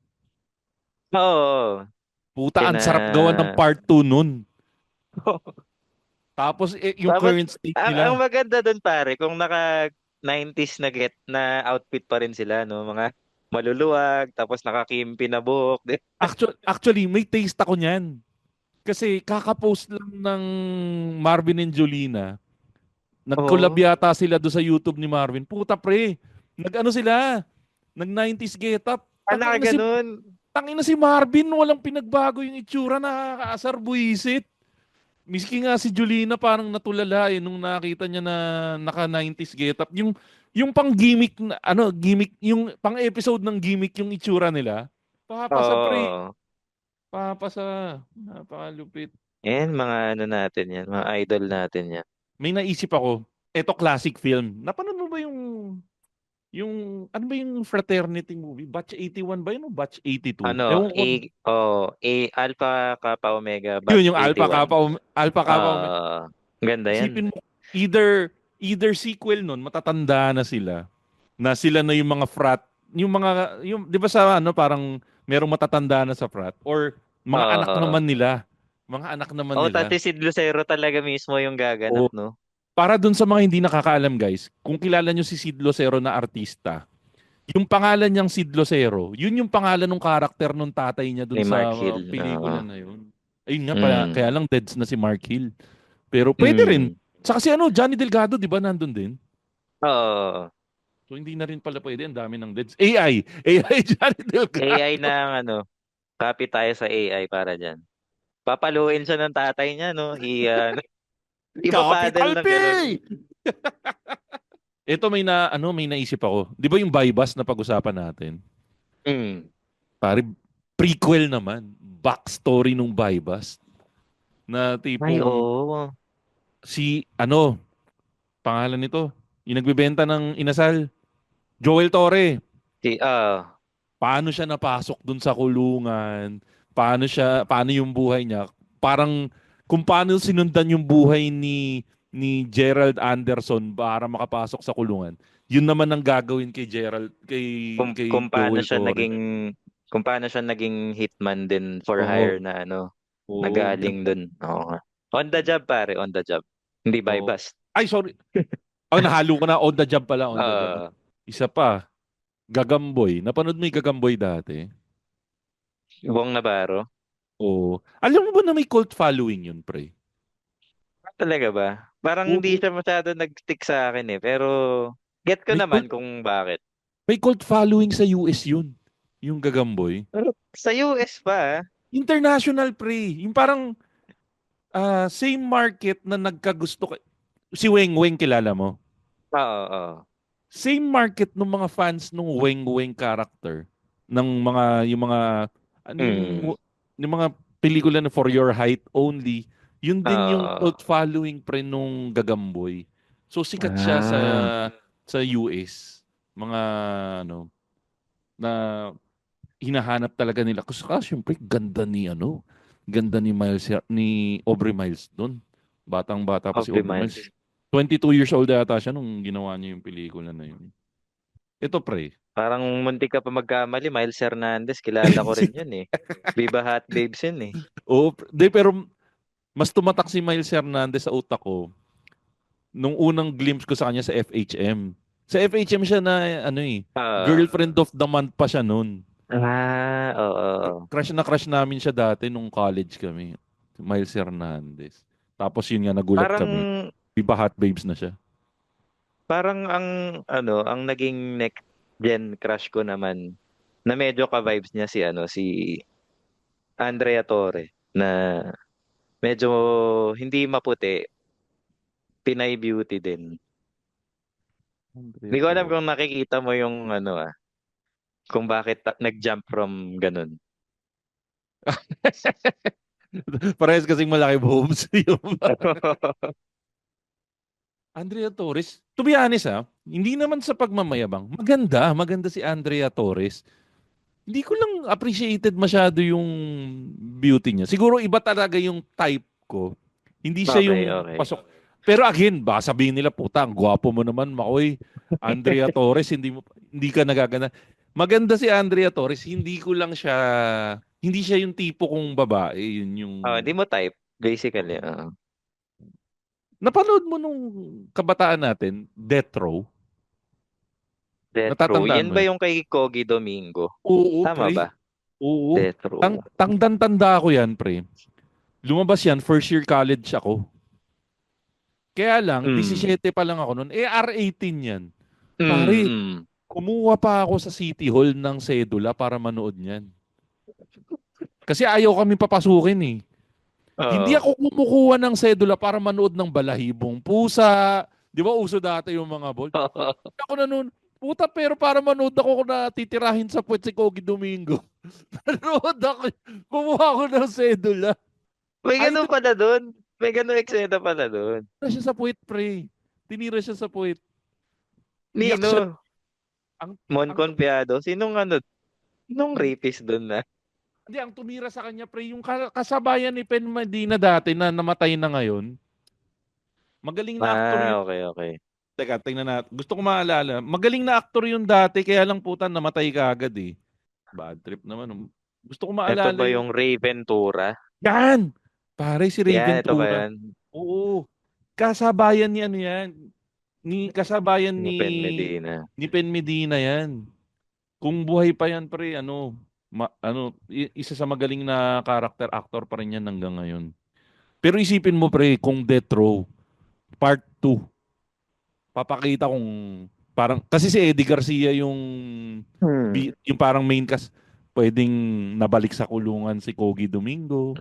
Oo. Puta, ang Kina sarap gawa ng part 2 nun. Tapos yung Tapos current state ang nila. maganda doon pare, kung naka 90s na na outfit pa rin sila, no, mga maluluwag tapos nakakimpi na buhok. Actually, may taste ako niyan. Kasi kakapost lang ng Marvin and Jolina. Nag-collab Oo. yata sila do sa YouTube ni Marvin. Puta pre, nag-ano sila? Nag-90s get up. Ganun. Tangina si Marvin, walang pinagbago yung itsura, nakakaasar buisit. Miski nga si Julina parang natulala eh nung nakita niya na naka 90s getup. Yung pang gimmick na gimmick yung pang episode ng gimmick yung itsura nila. Papasa pre, Oo. papasa. Napakalupit. Yan, mga ano natin yan, mga idol natin yan. May naisip ako. Eto classic film. Napanood mo ba yung ano ba yung fraternity movie? Batch 81 ba yun o Batch 82? Ewan ko. Alpha Kappa Omega Yun Batch yung 81. Alpha Kappa. Ganda yan. Isipin mo, either sequel nun, matatanda na sila na yung mga frat, yung 'di ba sa parang merong matatanda na sa frat or mga anak Oo. naman nila. Mga anak naman Oh, nila. Tati Sid Lucero talaga mismo yung gaganap, O no? para dun sa mga hindi nakakaalam guys, kung kilala nyo si Sid Lucero na artista, yung pangalan niyang Sid Lucero, yun yung pangalan ng karakter nung tatay niya dun Ni sa Mark Hill. pelikula Oo. na yun. Ayun nga, kaya Mm. lang deads na si Mark Hill. Pero pwede rin. Mm. Saka si Johnny Delgado, di ba, nandun din? Oo. So hindi na rin pala pwede. Ang dami ng deads. AI Johnny AI Delgado. na ang copy tayo sa AI para dyan. Papaluin siya ng tatay niya, no? Ipapadal Capital na P! gano'n. Ito may naisip ako. Di ba yung Bypass na pag-usapan natin? Mm. Pare, prequel naman. backstory nung Bypass na Ay, tipong oo. si pangalan nito, yung nagbebenta ng inasal, Joel Torre. Si, Paano siya napasok dun sa kulungan? Paano yung buhay niya? Parang kung paano sinundan yung buhay ni Gerald Anderson para makapasok sa kulungan. Yun naman ang gagawin kay Gerald kay kung paano Joel siya Torre. naging hitman din for hire Oo. na Oo, nagaling dun. Oo nga. On the job pare, on the job. Hindi by oo. bust. Ay, sorry. Oh, nahalo ko na. On the job pala. On the job. Ah, Isa pa. Gagamboy. Napanood mo yung Gagamboy dati? Bong Navarro. Oo. Alam mo ba na may cult following yun, pre? Talaga ba? Parang Oo. hindi siya masyado nag-stick sa akin eh. Pero get ko May naman cult, kung bakit. may cult following sa US yun. Yung Gagamboy. Pero sa US pa. International, pre. Yung parang same market na nagkagusto. Si Weng Weng, kilala mo? Oo, oo. Same market ng mga fans ng Weng Weng character. Ng Mm. yung mga pelikula na For Your Height Only. Yun din yung Oo. cult following pre nung Gagamboy. So sikat siya Ah. sa US. Mga na hinahanap talaga nila. Kasi syempre ganda ni ni Aubrey Miles doon. Batang-bata pa si Aubrey Aubrey Miles. Miles. 22 years old yata siya nung ginawa niya yung pelikula na yun. Ito pre. Parang muntik ka pa magkamali. Miles Hernandez, kilala ko rin yun eh. Viva Hot Babes yun eh. Pero mas tumatak si Miles Hernandez sa utak ko nung unang glimpse ko sa kanya sa FHM. Sa FHM siya na Ah. girlfriend of the month pa siya noon. Oo. Crush namin siya dati nung college kami. Si Miles Hernandez. Tapos yun nga, nagulat Parang kami. Viva Hot Babes na siya. parang ang naging next gen crush ko naman na medyo ka-vibes niya si Andrea Torre na medyo hindi maputi, Pinay beauty din. Hindi ko alam kung nakikita mo yung kung bakit nag-jump from ganun. Parehas kasing malaki boobs. Andrea Torres, to be honest hindi naman sa pagmamayabang. Maganda si Andrea Torres. Hindi ko lang appreciated masyado yung beauty niya. Siguro iba talaga yung type ko. Hindi siya Okay, yung okay. pasok. Pero again, baka sabihin nila, puta, ang gwapo mo naman, Makoy. Andrea Torres, hindi ka nagagana. Maganda si Andrea Torres, hindi siya yung tipo kong babae. Yun yung... Hindi mo type, basically. Napanood mo nung kabataan natin, Death Row? Death Row. Natatandaan Yan mo ba yun? yung kay Kogi Domingo? Oo, Tama pre. ba? Oo. Death Row. Tanda ko yan, pre. Lumabas yan, first year college ako. Kaya lang, Mm. 17 pa lang ako noon. R18 yan. Mm, Pare, mm. kumuha pa ako sa City Hall ng sedula para manood niyan. Kasi ayaw kami papasukin eh. Hindi Oo. ako kumukuha ng sedula para manood ng Balahibong Pusa. Di ba uso dati yung mga ball? Ako na noon, puta pero para manood ako kung natitirahin sa puwet si Kogi Domingo. Nanood ako, kumuha ako ng sedula. May Ay, ganun pala doon. May ganun eksena pala doon. tinira siya sa puwet, pre. Tinira siya sa puwet. Iyak siya. Nino, Ang, Mon ang, Confiado. Sinong hindi, rapist doon na? hindi, ang tumira sa kanya, pre, yung kasabayan ni Pen Medina dati na namatay na ngayon. Magaling na aktor yun. Okay, okay. Teka, tingnan natin. Gusto ko maalala. Magaling na aktor yun dati, kaya lang puta namatay ka agad eh. Bad trip naman. Gusto ko Ito maalala ba yung... yung Raven Tura? Yan! Pare, si Raven Yan, ito ba Tura. yan? Oo. Kasabayan ni ano yan. Kasabayan Ni Pen Medina. ni Pen Medina yan. Kung buhay pa yan, pre, isa sa magaling na character actor pa rin yan hanggang ngayon. Pero isipin mo, pre, kung Death Row, Part 2, papakita kung parang, kasi si Eddie Garcia yung parang main cast, pwedeng nabalik sa kulungan si Kogi Domingo,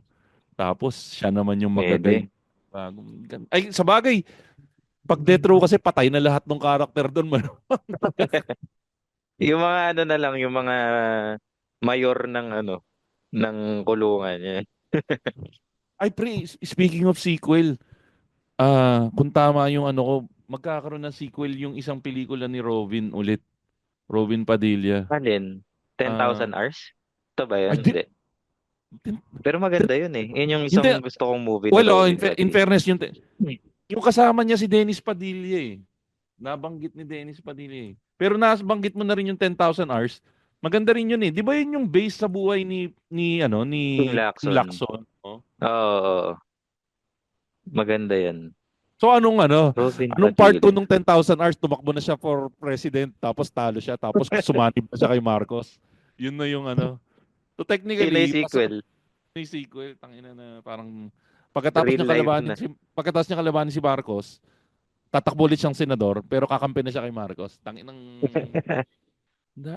tapos siya naman yung magagay. Pwede. Ay, sa bagay, pag Death Row kasi patay na lahat ng karakter doon. Yung mga na lang, yung mga mayor ng ng kulungan. Yan. Ay, pre, speaking of sequel, kung tama yung ano ko, magkakaroon ng sequel yung isang pelikula ni Robin ulit. Robin Padilla. Alin? Ah, 10,000 hours? Ito ba ay, yun? Hindi. Pero maganda yun eh. Yun yung hindi. isang gusto kong movie ni Well, Robin in Padilla. fairness, yung kasama niya si Dennis Padilla eh. Nabanggit ni Dennis Padilla eh. Pero nabanggit mo na rin yung 10,000 hours. Maganda rin yun eh. Di ba yun yung base sa buhay King ni Lacson. Lacson? Oh? Oo. Maganda yan. So Robin anong part 2 Padilla. nung 10,000 hours? Tumakbo na siya for president, tapos talo siya, tapos sumanib na siya kay Marcos. Yun na yung ano. So Yun na yung technically, pasok sequel. na yung sequel, tangina na parang pagkatapos Real niya life kalabanin na. si Marcos, tatakbo ulit siyang senador, pero kakampi na siya kay Marcos.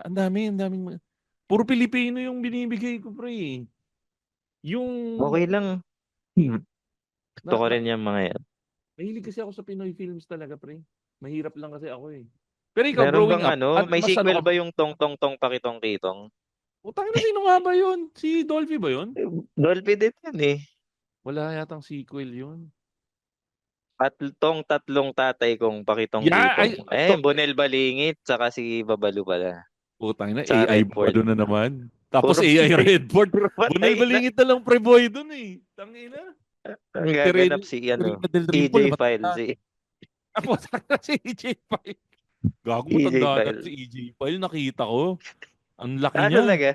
Ang daming puro Pilipino yung binibigay ko, pre. Yung Okay lang. Hmm. Gusto na, ko na, rin yung mga yan. mahilig kasi ako sa Pinoy films talaga, pre. Mahirap lang kasi ako eh. Pero ikaw, Meron growing bang up, may mas ano sequel ka ba ba? yung Tong Tong Tong Pakitong Kitong? Utang na, sino nga ba yun? Si Dolphy ba yun? Dolphy din yan eh. Wala yatang sequel yun. Tatlong tatay kong Pakitong Yeah, Kitong. Bonel Balingit, saka si Babalu pala. putang na, Sa AI Redford. Babalu na naman. Tapos Puro AI patay. Redford. Puro Bunal patay na. balingit na lang pre-boy dun eh. Tangina. Ang gaganap si Serena Del Ripo, EJ namatay File. na. Si Putang na si EJ File. Gago, EJ matanda na File. si EJ File. Nakita ko. Ang laki niya. Talaga?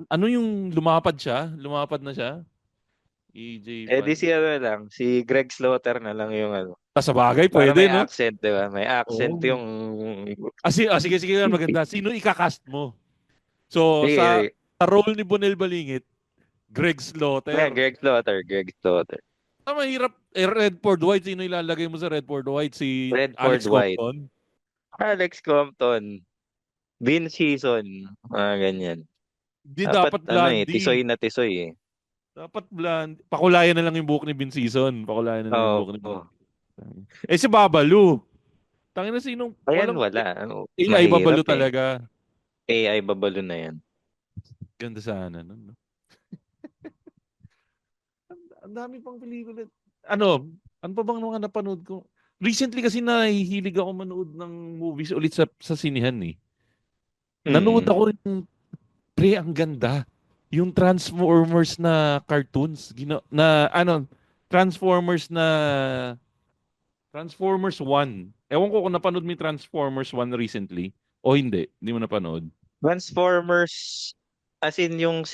Ano yung lumapad siya? Lumapad na siya? EJ Di File. si lang. Si Greg Slaughter na lang yung ano. Sa bagay, Para pwede, may no? accent, di ba? May accent Oo. yung... Sige, sige, maganda. Sino ikakast mo? So, Sige. sa role ni Bonel Balingit, Greg Slaughter. Greg Slaughter. Greg Slaughter. Mahirap. Redford White. Sino ilalagay mo sa Redford White? Si Redford Alex White. Compton? Alex Compton. Vince Season. Ganyan. Di Dapat dapat Blondie. tisoy na tisoy eh. Dapat Blondie. Pakulayan na lang yung buhok ni Vince Season. Pakulayan na lang yung Oo. buhok ni Vince. Si Babalu. Tangin na sinong Ayan, walang wala. AI Babalu Mahirap eh. talaga. AI Babalo na yan. Ganda sana nun. No? Ang dami pang pelikula. Ano pa bang mga napanood ko? Recently kasi nahihilig ako manood ng movies ulit sa sinihan eh. Nanood Mm. ako yung pre, ang ganda. Yung Transformers na cartoons. Transformers na Transformers 1. Ewan ko kung napanood mo yung Transformers 1 recently o hindi. Hindi mo napanood. Transformers, as in yung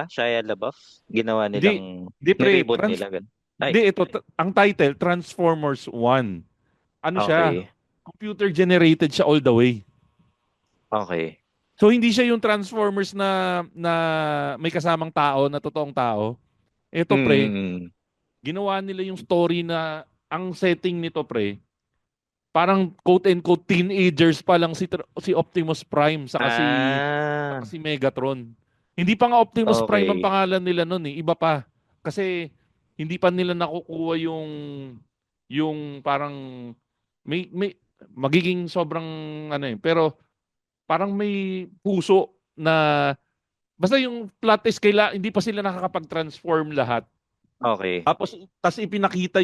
Shia LaBeouf, ginawa Hindi, nilang, hindi pre, nireboot nila. Gan. hindi Ay, ito ang title Transformers 1. Ano siya? okay. Computer generated siya all the way. Okay. So hindi siya yung Transformers na may kasamang tao, na totoong tao. Ito pre, Mm. ginawa nila yung story na ang setting nito pre, parang quote and quote teenagers pa lang si Optimus Prime saka Ah, si Megatron. Hindi pa nga Optimus Prime ang okay. pangalan nila noon eh, iba pa. Kasi hindi pa nila nakukuha yung parang may magiging sobrang ano eh, pero parang may puso na basta yung plot is hindi pa sila nakakapag-transform lahat. Okay. Tapos ipinakita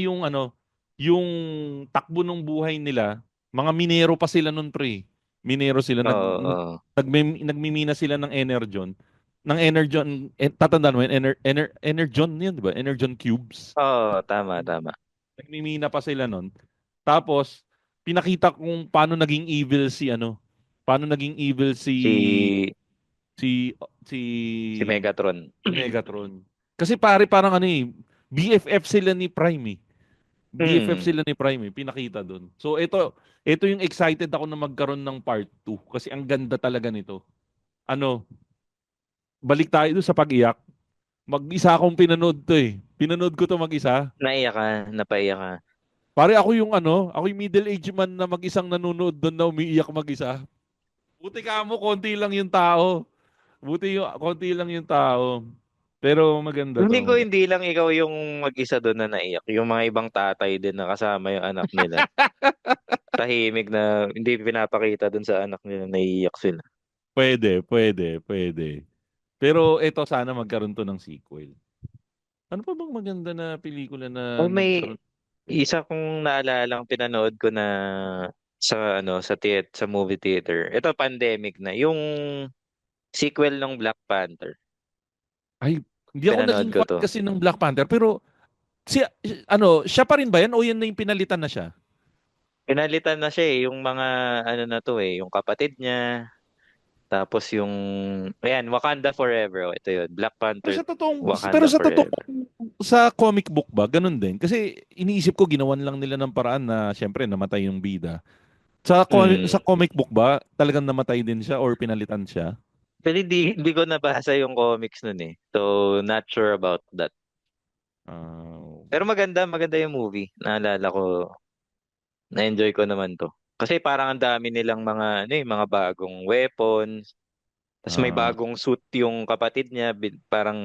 yung takbo ng buhay nila. Mga minero pa sila nun pre. Minero sila Oo. nagmimina sila ng energon. Ng energon, tatandaan mo yun, energon yun, di ba? Energon cubes. Oo, tama, tama. Nagmimina pa sila nun. Tapos pinakita kung paano naging evil paano naging evil Si, si si si Megatron. Megatron. Kasi pare parang BFF sila ni Prime eh. BFF Mm. sila ni Prime eh, pinakita doon. So ito yung excited ako na magkaroon ng part 2 kasi ang ganda talaga nito. Balik tayo doon sa pag-iyak. Mag-isa akong pinanood to eh. Pinanood ko to mag-isa. Naiyak ka, napaiyak ka. Pare ako yung middle-aged man na mag-isang nanonood doon na umiiyak mag-isa. Buti ka mo, konti lang yung tao. Konti lang yung tao. Pero maganda Hindi to. ko hindi lang ikaw yung mag-isa doon na naiyak. Yung mga ibang tatay din na kasama yung anak nila. Tahimik na hindi pinapakita doon sa anak nila, naiiyak sila. Pwede. Pero ito sana magkaroon to ng sequel. Ano pa bang maganda na pelikula na Oh, may nagkaroon? isa kong naalalang pinanood ko na sa movie theater. Ito pandemic na. Yung sequel ng Black Panther. Ay, hindi ako Pinanood naging ko fan to. kasi ng Black Panther pero siya pa rin ba yan o yan na yung pinalitan na siya? Pinalitan na siya eh, yung mga ano na to eh, yung kapatid niya, tapos yung, ayan, Wakanda Forever. Oh, ito yun, Black Pero Panther, sa totoong pero Wakanda sa totoong Forever. sa comic book ba ganun din? Kasi iniisip ko ginawan lang nila ng paraan na syempre namatay yung bida. Sa Hmm. comic book ba talagang namatay din siya or pinalitan siya? Pero hindi ko nabasa yung comics nun eh. So, not sure about that. Ah, Pero maganda yung movie. Naalala ko, na-enjoy ko naman to. Kasi parang ang dami nilang mga bagong weapons. Tapos may ah, bagong suit yung kapatid niya. Parang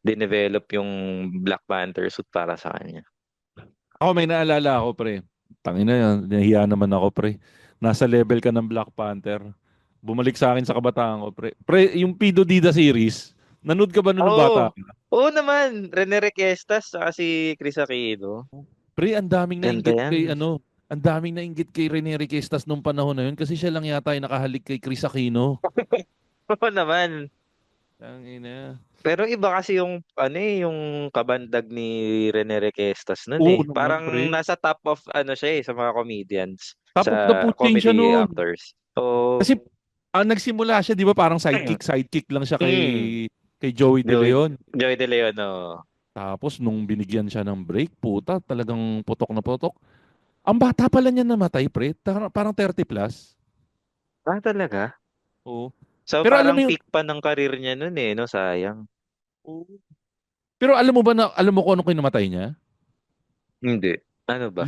dinevelop yung Black Panther suit para sa kanya. ako may naalala ako pre. Tangina yan, nahiya naman ako pre. Nasa level ka ng Black Panther. Bumalik sa akin sa kabataan ko pre. Pre, yung Pido Dida series, nanood ka ba nun nung bata Oo. ka? Oo naman. Rene Requestas saka si Chris Aquino. Pre, ang daming Ganda nainggit yan. kay ang daming nainggit kay Rene Requestas nung panahon na yun kasi siya lang yata yung nakahalik kay Chris Aquino. Oo naman. Tangina. Pero iba kasi yung kabandag ni Rene Requestas nun Oo eh. naman Parang pre. nasa top of siya eh, sa mga comedians, Top sa of the food chain siya comedy noon. actors. So, Kasi nagsimula siya, 'di ba, parang sidekick lang siya kay mm, Joey De Joey, Leon. Joey De Leon, oh. Tapos nung binigyan siya ng break, puta, talagang putok na putok. Ang bata pala niya namatay, pre. Parang 30 plus. Ah, talaga? Oo. So, Pero alam mo parang yung peak pa ng karir niya nun eh, no? Sayang. Oo. Pero alam mo ba na alam mo kung ano kinamatay niya? Hindi. Ano ba?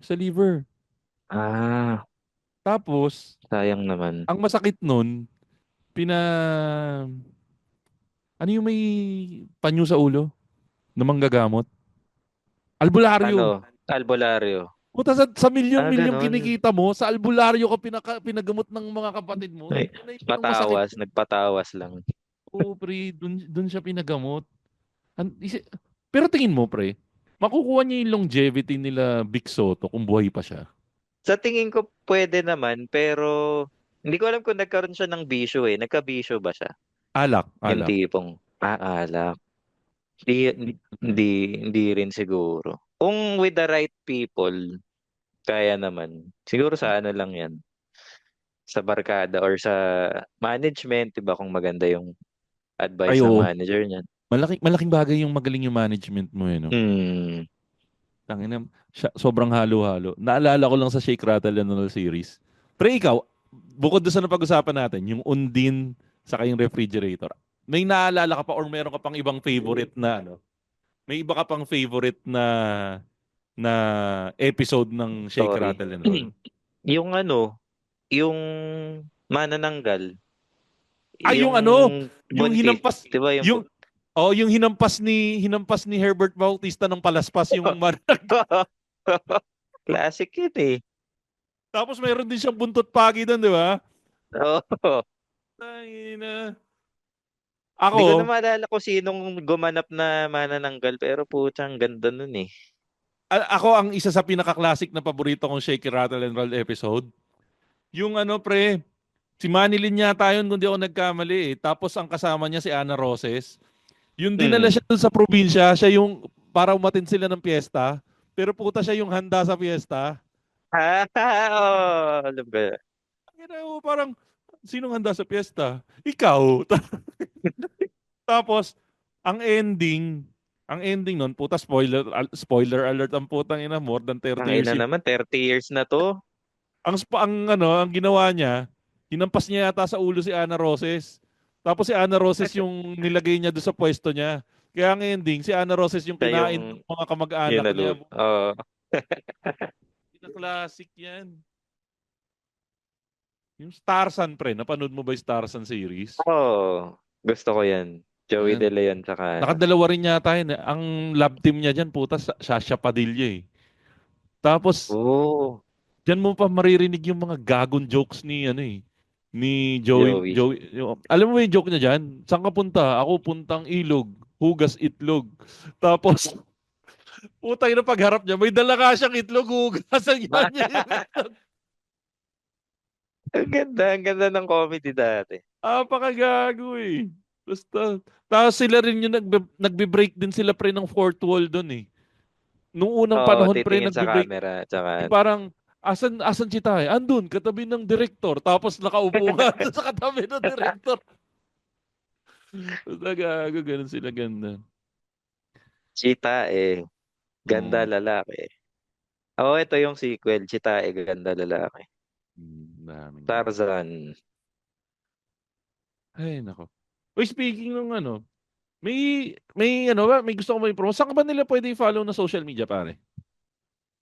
Sa liver. Ah, Tapos sayang naman. ang masakit nun, pina ano yung may panyo sa ulo na manggagamot? Albularyo. Albularyo. Puta sa Ah, milyong-milyong ganon. kinikita mo, sa albularyo ka pinagamot ng mga kapatid mo. Ay, Yun na yung pinang masakit. nagpatawas lang. Oo, pre, dun siya pinagamot. Pero tingin mo, pre, makukuha niya yung longevity nila Vic Soto kung buhay pa siya. Sa tingin ko pwede naman, pero hindi ko alam kung nagkaroon siya ng bisyo eh. Nagka-bisyo ba siya? Alak, Yung alak. tipong, alak. Hindi rin siguro. Kung with the right people, kaya naman. Siguro sa ano lang yan. Sa barkada or sa management, diba kung maganda yung Ay, advice ng oo. manager niyan. Malaking bagay yung magaling yung management mo, eh, no? Hmm. Tangina, sobrang halo-halo. Naalala ko lang sa Shake, Rattle, and Roll series. Pre, ikaw, bukod doon sa napag-usapan natin, yung Undin saka yung refrigerator, may naalala ka pa or meron ka pang ibang favorite na, may iba ka pang favorite na episode ng Shake, Sorry. Rattle, and Roll? Yung yung manananggal, Ay, yung yung yung buntis, hinampas, 'di ba yung yung, yung hinampas ni Herbert Bautista ng palaspas yung classic yun eh. Tapos mayroon din siyang buntot pagi doon, di ba? Oo. Ay, na. Hindi ko na Ako, maalala kung sinong gumanap na manananggal pero putang ganda nun eh. ako ang isa sa pinaka-classic na paborito kong Shake, Rattle, and Roll episode. Yung pre, si Manilin yata yun kung di ako nagkamali eh. Tapos ang kasama niya si Ana Roses. Yung dinala Hmm. siya dun sa probinsya, siya yung para umatin sila ng piyesta. Pero puta siya yung handa sa piyesta. Ah, oh, alam ko. Parang, sinong handa sa piyesta? Ikaw. Tapos, ang ending, ang ending nun, puta, spoiler alert ang putang ina, more than 30 Ang years ina yun. naman, 30 years na to. Ang ginawa niya, hinampas niya yata sa ulo si Ana Roses. Tapos si Ana Roses yung nilagay niya doon sa pwesto niya. Kaya ang ending, si Ana Roses yung Siya kinain yung ng mga kamag-anak niya. yun. Oh. Classic yan. Yung Starsan, pre. Napanood mo ba yung Starsan series? Oh, gusto ko yan. Joey De Ayan. Leon tsaka Nakadalawa rin yata yun. Ang love team niya dyan, puta, Sasha Padilla eh. Tapos, Oh, dyan mo pa maririnig yung mga gagon jokes ni, ni Joey. Joey. Alam mo yung joke niya dyan? Saan ka punta? Ako puntang ilog. Hugas itlog. Tapos, putay na pagharap niya, may dala ka siyang itlog. Hugasan niya niya yung itlog. Ang ganda ng comedy dati. Apakagago eh. Basta, tapos sila rin yung nagbe-break din sila pre ng fourth wall doon eh. Nung unang Oo, panahon pre, titingin sa nagbe-break. camera. Tsaka, Yung parang, asan si Tay? Andun, katabi ng director. Tapos nakaupo nga doon sa katabi ng director. Basta gago, ganun sila ganda. Chita eh. Ganda Oo. lalaki. Oo, ito yung sequel. Chita eh, ganda lalaki. Daming yan. Tarzan. Ay, nako. Uy, speaking ng ano, may ano ba, may gusto ko may promo. Saan ka ba nila pwede i-follow na social media, pare?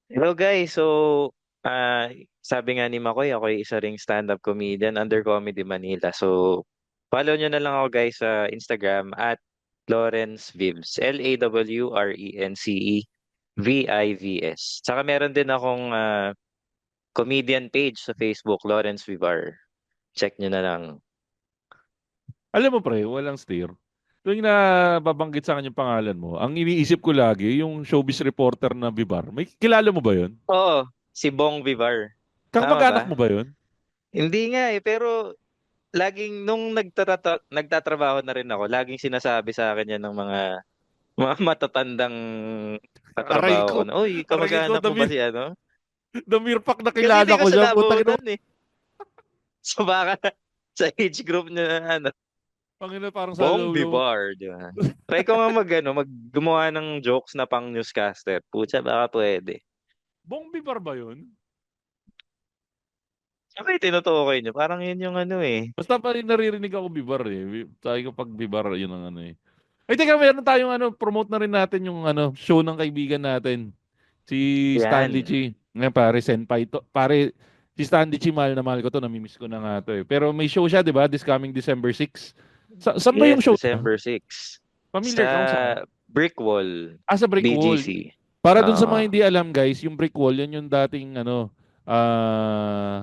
Hello guys, so ah sabi nga ni Makoy, ako ay isa ring stand-up comedian under Comedy Manila. So follow nyo na lang ako guys sa Instagram at Lawrence Vibs. LAWRENCE VIVS. Tsaka meron din akong comedian page sa Facebook, Lawrence Vivar. Check nyo na lang. Alam mo pre, walang steer. Tuwing na babanggit sa akin yung pangalan mo, ang iniisip ko lagi, yung showbiz reporter na Bibar. May kilala mo ba yun? Oo, si Bong Vivar. Tama ba? Kamag-anak mo ba yun? Hindi nga eh, pero laging nung nagtatrabaho na rin ako, laging sinasabi sa akin yan ng mga matatandang Aray katrabaho ko ko, na, "Uy, aray ko, kamag-anak mo ba si ano?" the mere fact na Kasi kilala hindi ko ko siya siya. Putang ina, nabunan eh. So baka sa age group niya na ano, Pangina, parang sa Bong lolo. Bivar, di ba? Try ko nga gumawa ng jokes na pang newscaster. Pucha, baka pwede. Bong Bibar ba yun? Saka tinutukoy niyo, parang yun yung ano eh. Basta pa rin naririnig ako Bibar eh. Sabi ko pag Bibar, yun ang ano eh. Ay, teka, meron tayong ano, promote na rin natin yung ano, show ng kaibigan natin. Si Stanley Yan. Chi. Ngayon, pare, senpai to. Pare, si Stanley Chi, mahal na mahal ko to. Namimiss ko na nga to eh. Pero may show siya, di ba? This coming December 6. Saan ba yung Yes, show niya? December 6. Sa Familiar ka kung saan? Brick Wall, Sa Brick Wall. BGC. Para dun sa Oo, mga hindi alam, guys, yung Brick Wall, yan yung dating ano,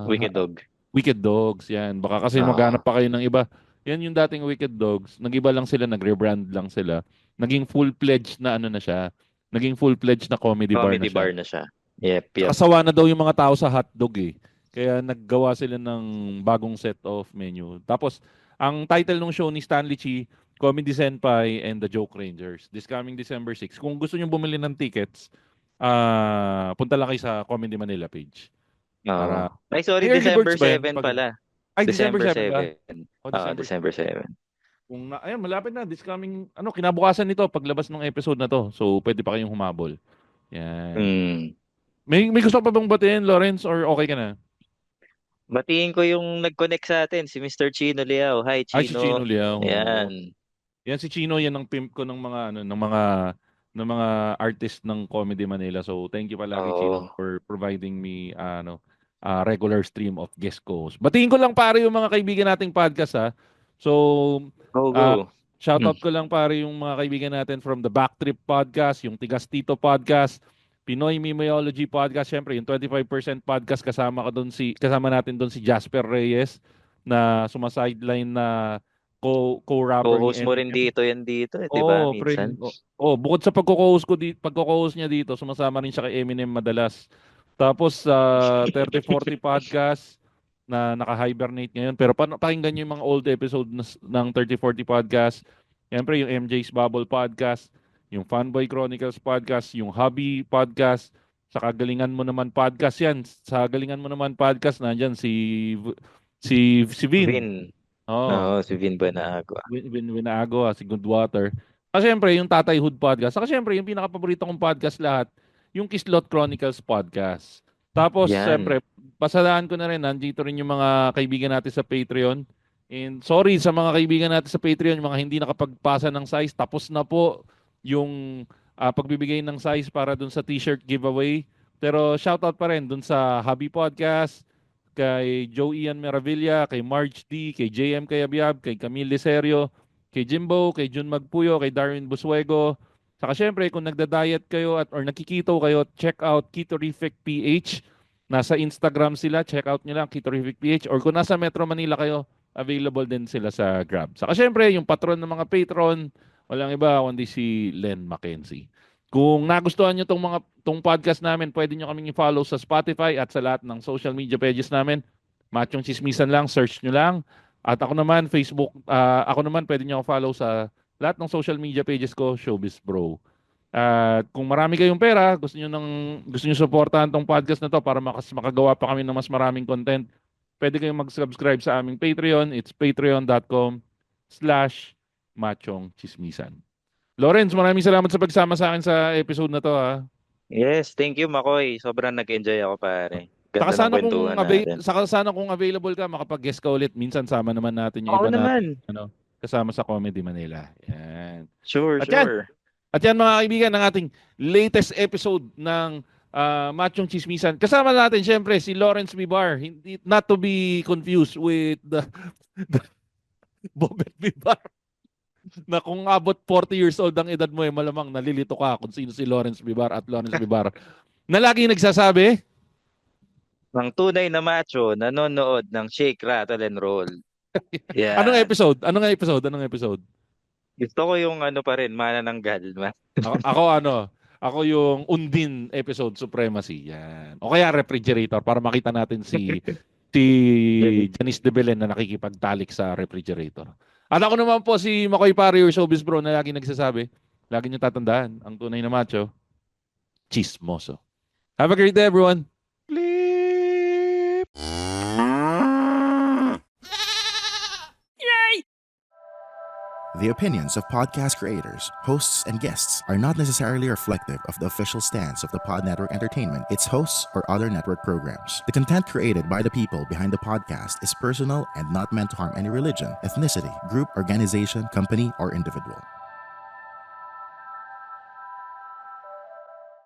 Wicked Dog. Wicked Dogs, yan. Baka kasi maghanap Oo, pa kayo ng iba. Yan yung dating Wicked Dogs. Nag-iba lang sila, nag-rebrand lang sila. Naging full-fledged na ano na siya. Naging full-fledged na comedy bar na comedy siya. bar na siya. Yep, Tsaka yep. sawa na daw yung mga tao sa hotdog eh. Kaya naggawa sila ng bagong set of menu. Tapos, ang title ng show ni Stanley Chi, Comedy Senpai and the Joke Rangers. This coming December 6. Kung gusto nyo bumili ng tickets, punta lang kayo sa Comedy Manila page. Oo. Para, Ay, sorry, may early December birds ba yan? 7 pala. Ay, December December 7 ba? 7. O, Oo, December 7. December 7. Ayun, malapit na. This coming, kinabukasan nito, paglabas ng episode na to. So, pwede pa kayong humabol. Yan. Hmm. May gusto pa bang batiin, Lawrence, or okay ka na? Batiin ko yung nag-connect sa atin, si Mr. Chino Liao. Hi, Ay, si Chino Chino. Liao. Oo. Ayan. Yan si Chino, yan ang pimp ko ng mga ng mga artist ng Comedy Manila. So, thank you palagi Chino Oo. for providing me regular stream of guest co-hosts. Batiin ko lang pare yung mga kaibigan nating podcast ha. So, Go, ah, go. shoutout ko lang pare yung mga kaibigan natin from the Backtrip Podcast, yung Tigas Tito Podcast, Pinoy Mimeology Podcast, syempre yung 25% podcast kasama natin doon si Jasper Reyes na sumasideline na co-rapper ni Co-host mo rin Eminem. dito yan dito, di ba? Oo, pre. Minsan. Bukod sa pagko-host niya dito, sumasama rin siya kay Eminem madalas. Tapos sa 3040 podcast na naka-hibernate ngayon. Pero pakinggan niyo yung mga old episode ng 3040 podcast. Siyempre yung MJ's Bubble podcast, yung Fanboy Chronicles podcast, yung Hobby podcast, sa Kagalingan Mo Naman podcast yan. Sa Galingan Mo Naman podcast nandiyan si Vin. Vin. Oo. Oo, si Vin Banago. Winaago, si Goodwater. Kasi syempre, yung Tatay Hood podcast. Saka syempre, yung pinaka-paborito kong podcast lahat, yung Kislot Chronicles podcast. Tapos, Yan. syempre, pasalaan ko na rin, nandito rin yung mga kaibigan natin sa Patreon. And sorry sa mga kaibigan natin sa Patreon, yung mga hindi nakapagpasa ng size, tapos na po yung pagbibigay ng size para dun sa t-shirt giveaway. Pero shoutout pa rin dun sa Hobby Podcast, kay Joe Ian Meravilla, kay Marge D, kay JM Kayabyab, kay Camille Liserio, kay Jimbo, kay Jun Magpuyo, kay Darwin Buswego. Saka syempre, kung nagda-diet kayo or nakikito kayo, check out Ketorific PH. Nasa Instagram sila, check out nyo lang, Kitorific PH. Or kung nasa Metro Manila kayo, available din sila sa Grab. Saka syempre, yung patron ng mga patron, walang iba kundi si Len Mackenzie. Kung nagustuhan nyo tong podcast namin, pwede nyo kaming i-follow sa Spotify at sa lahat ng social media pages namin. Machong Chismisan lang, search nyo lang. At ako naman, Facebook, ako naman pwede nyo follow sa lahat ng social media pages ko, Showbiz Bro. At kung marami kayong pera, gusto nyo suportahan tong podcast na to para makagawa pa kami ng mas maraming content, pwede kayong mag-subscribe sa aming Patreon. It's patreon.com/Machong Chismisan. Lawrence, maraming salamat sa pagsama sa akin sa episode na to, ha. Yes, thank you, Makoy. Sobrang nag-enjoy ako, pare. Saka Ganda ng sana kwentuhan natin. sana kung available ka, makapag-guest ka ulit. Minsan sama naman natin yung Oo iba naman. kasama sa Comedy Manila. Yan. Sure, At sure. At yan mga kaibigan, ng ating latest episode ng Machong Chismisan. Kasama natin syempre si Lawrence Bibar. Not to be confused with the Bobet Bibar. Na kung abot 40 years old ang edad mo, malamang nalilito ka kung sino si Lawrence Bibar at Lawrence Bibar. Na lagi nagsasabi, Ang tunay na macho nanonood ng Shake, Rattle, and Roll. Yeah. Anong episode? Anong episode? Gusto ko yung ano pa rin, manananggal. Ako yung Undin episode, Supremacy. Yan. O kaya Refrigerator para makita natin si Janice de Belen na nakikipagtalik sa refrigerator. At ako naman po si Makoy Pare, your showbiz bro, na lagi nagsasabi, lagi niyo tatandaan, ang tunay na macho, chismoso. Have a great day, everyone. Bleep! The opinions of podcast creators, hosts, and guests are not necessarily reflective of the official stance of the Pod Network Entertainment, its hosts, or other network programs. The content created by the people behind the podcast is personal and not meant to harm any religion, ethnicity, group, organization, company, or individual.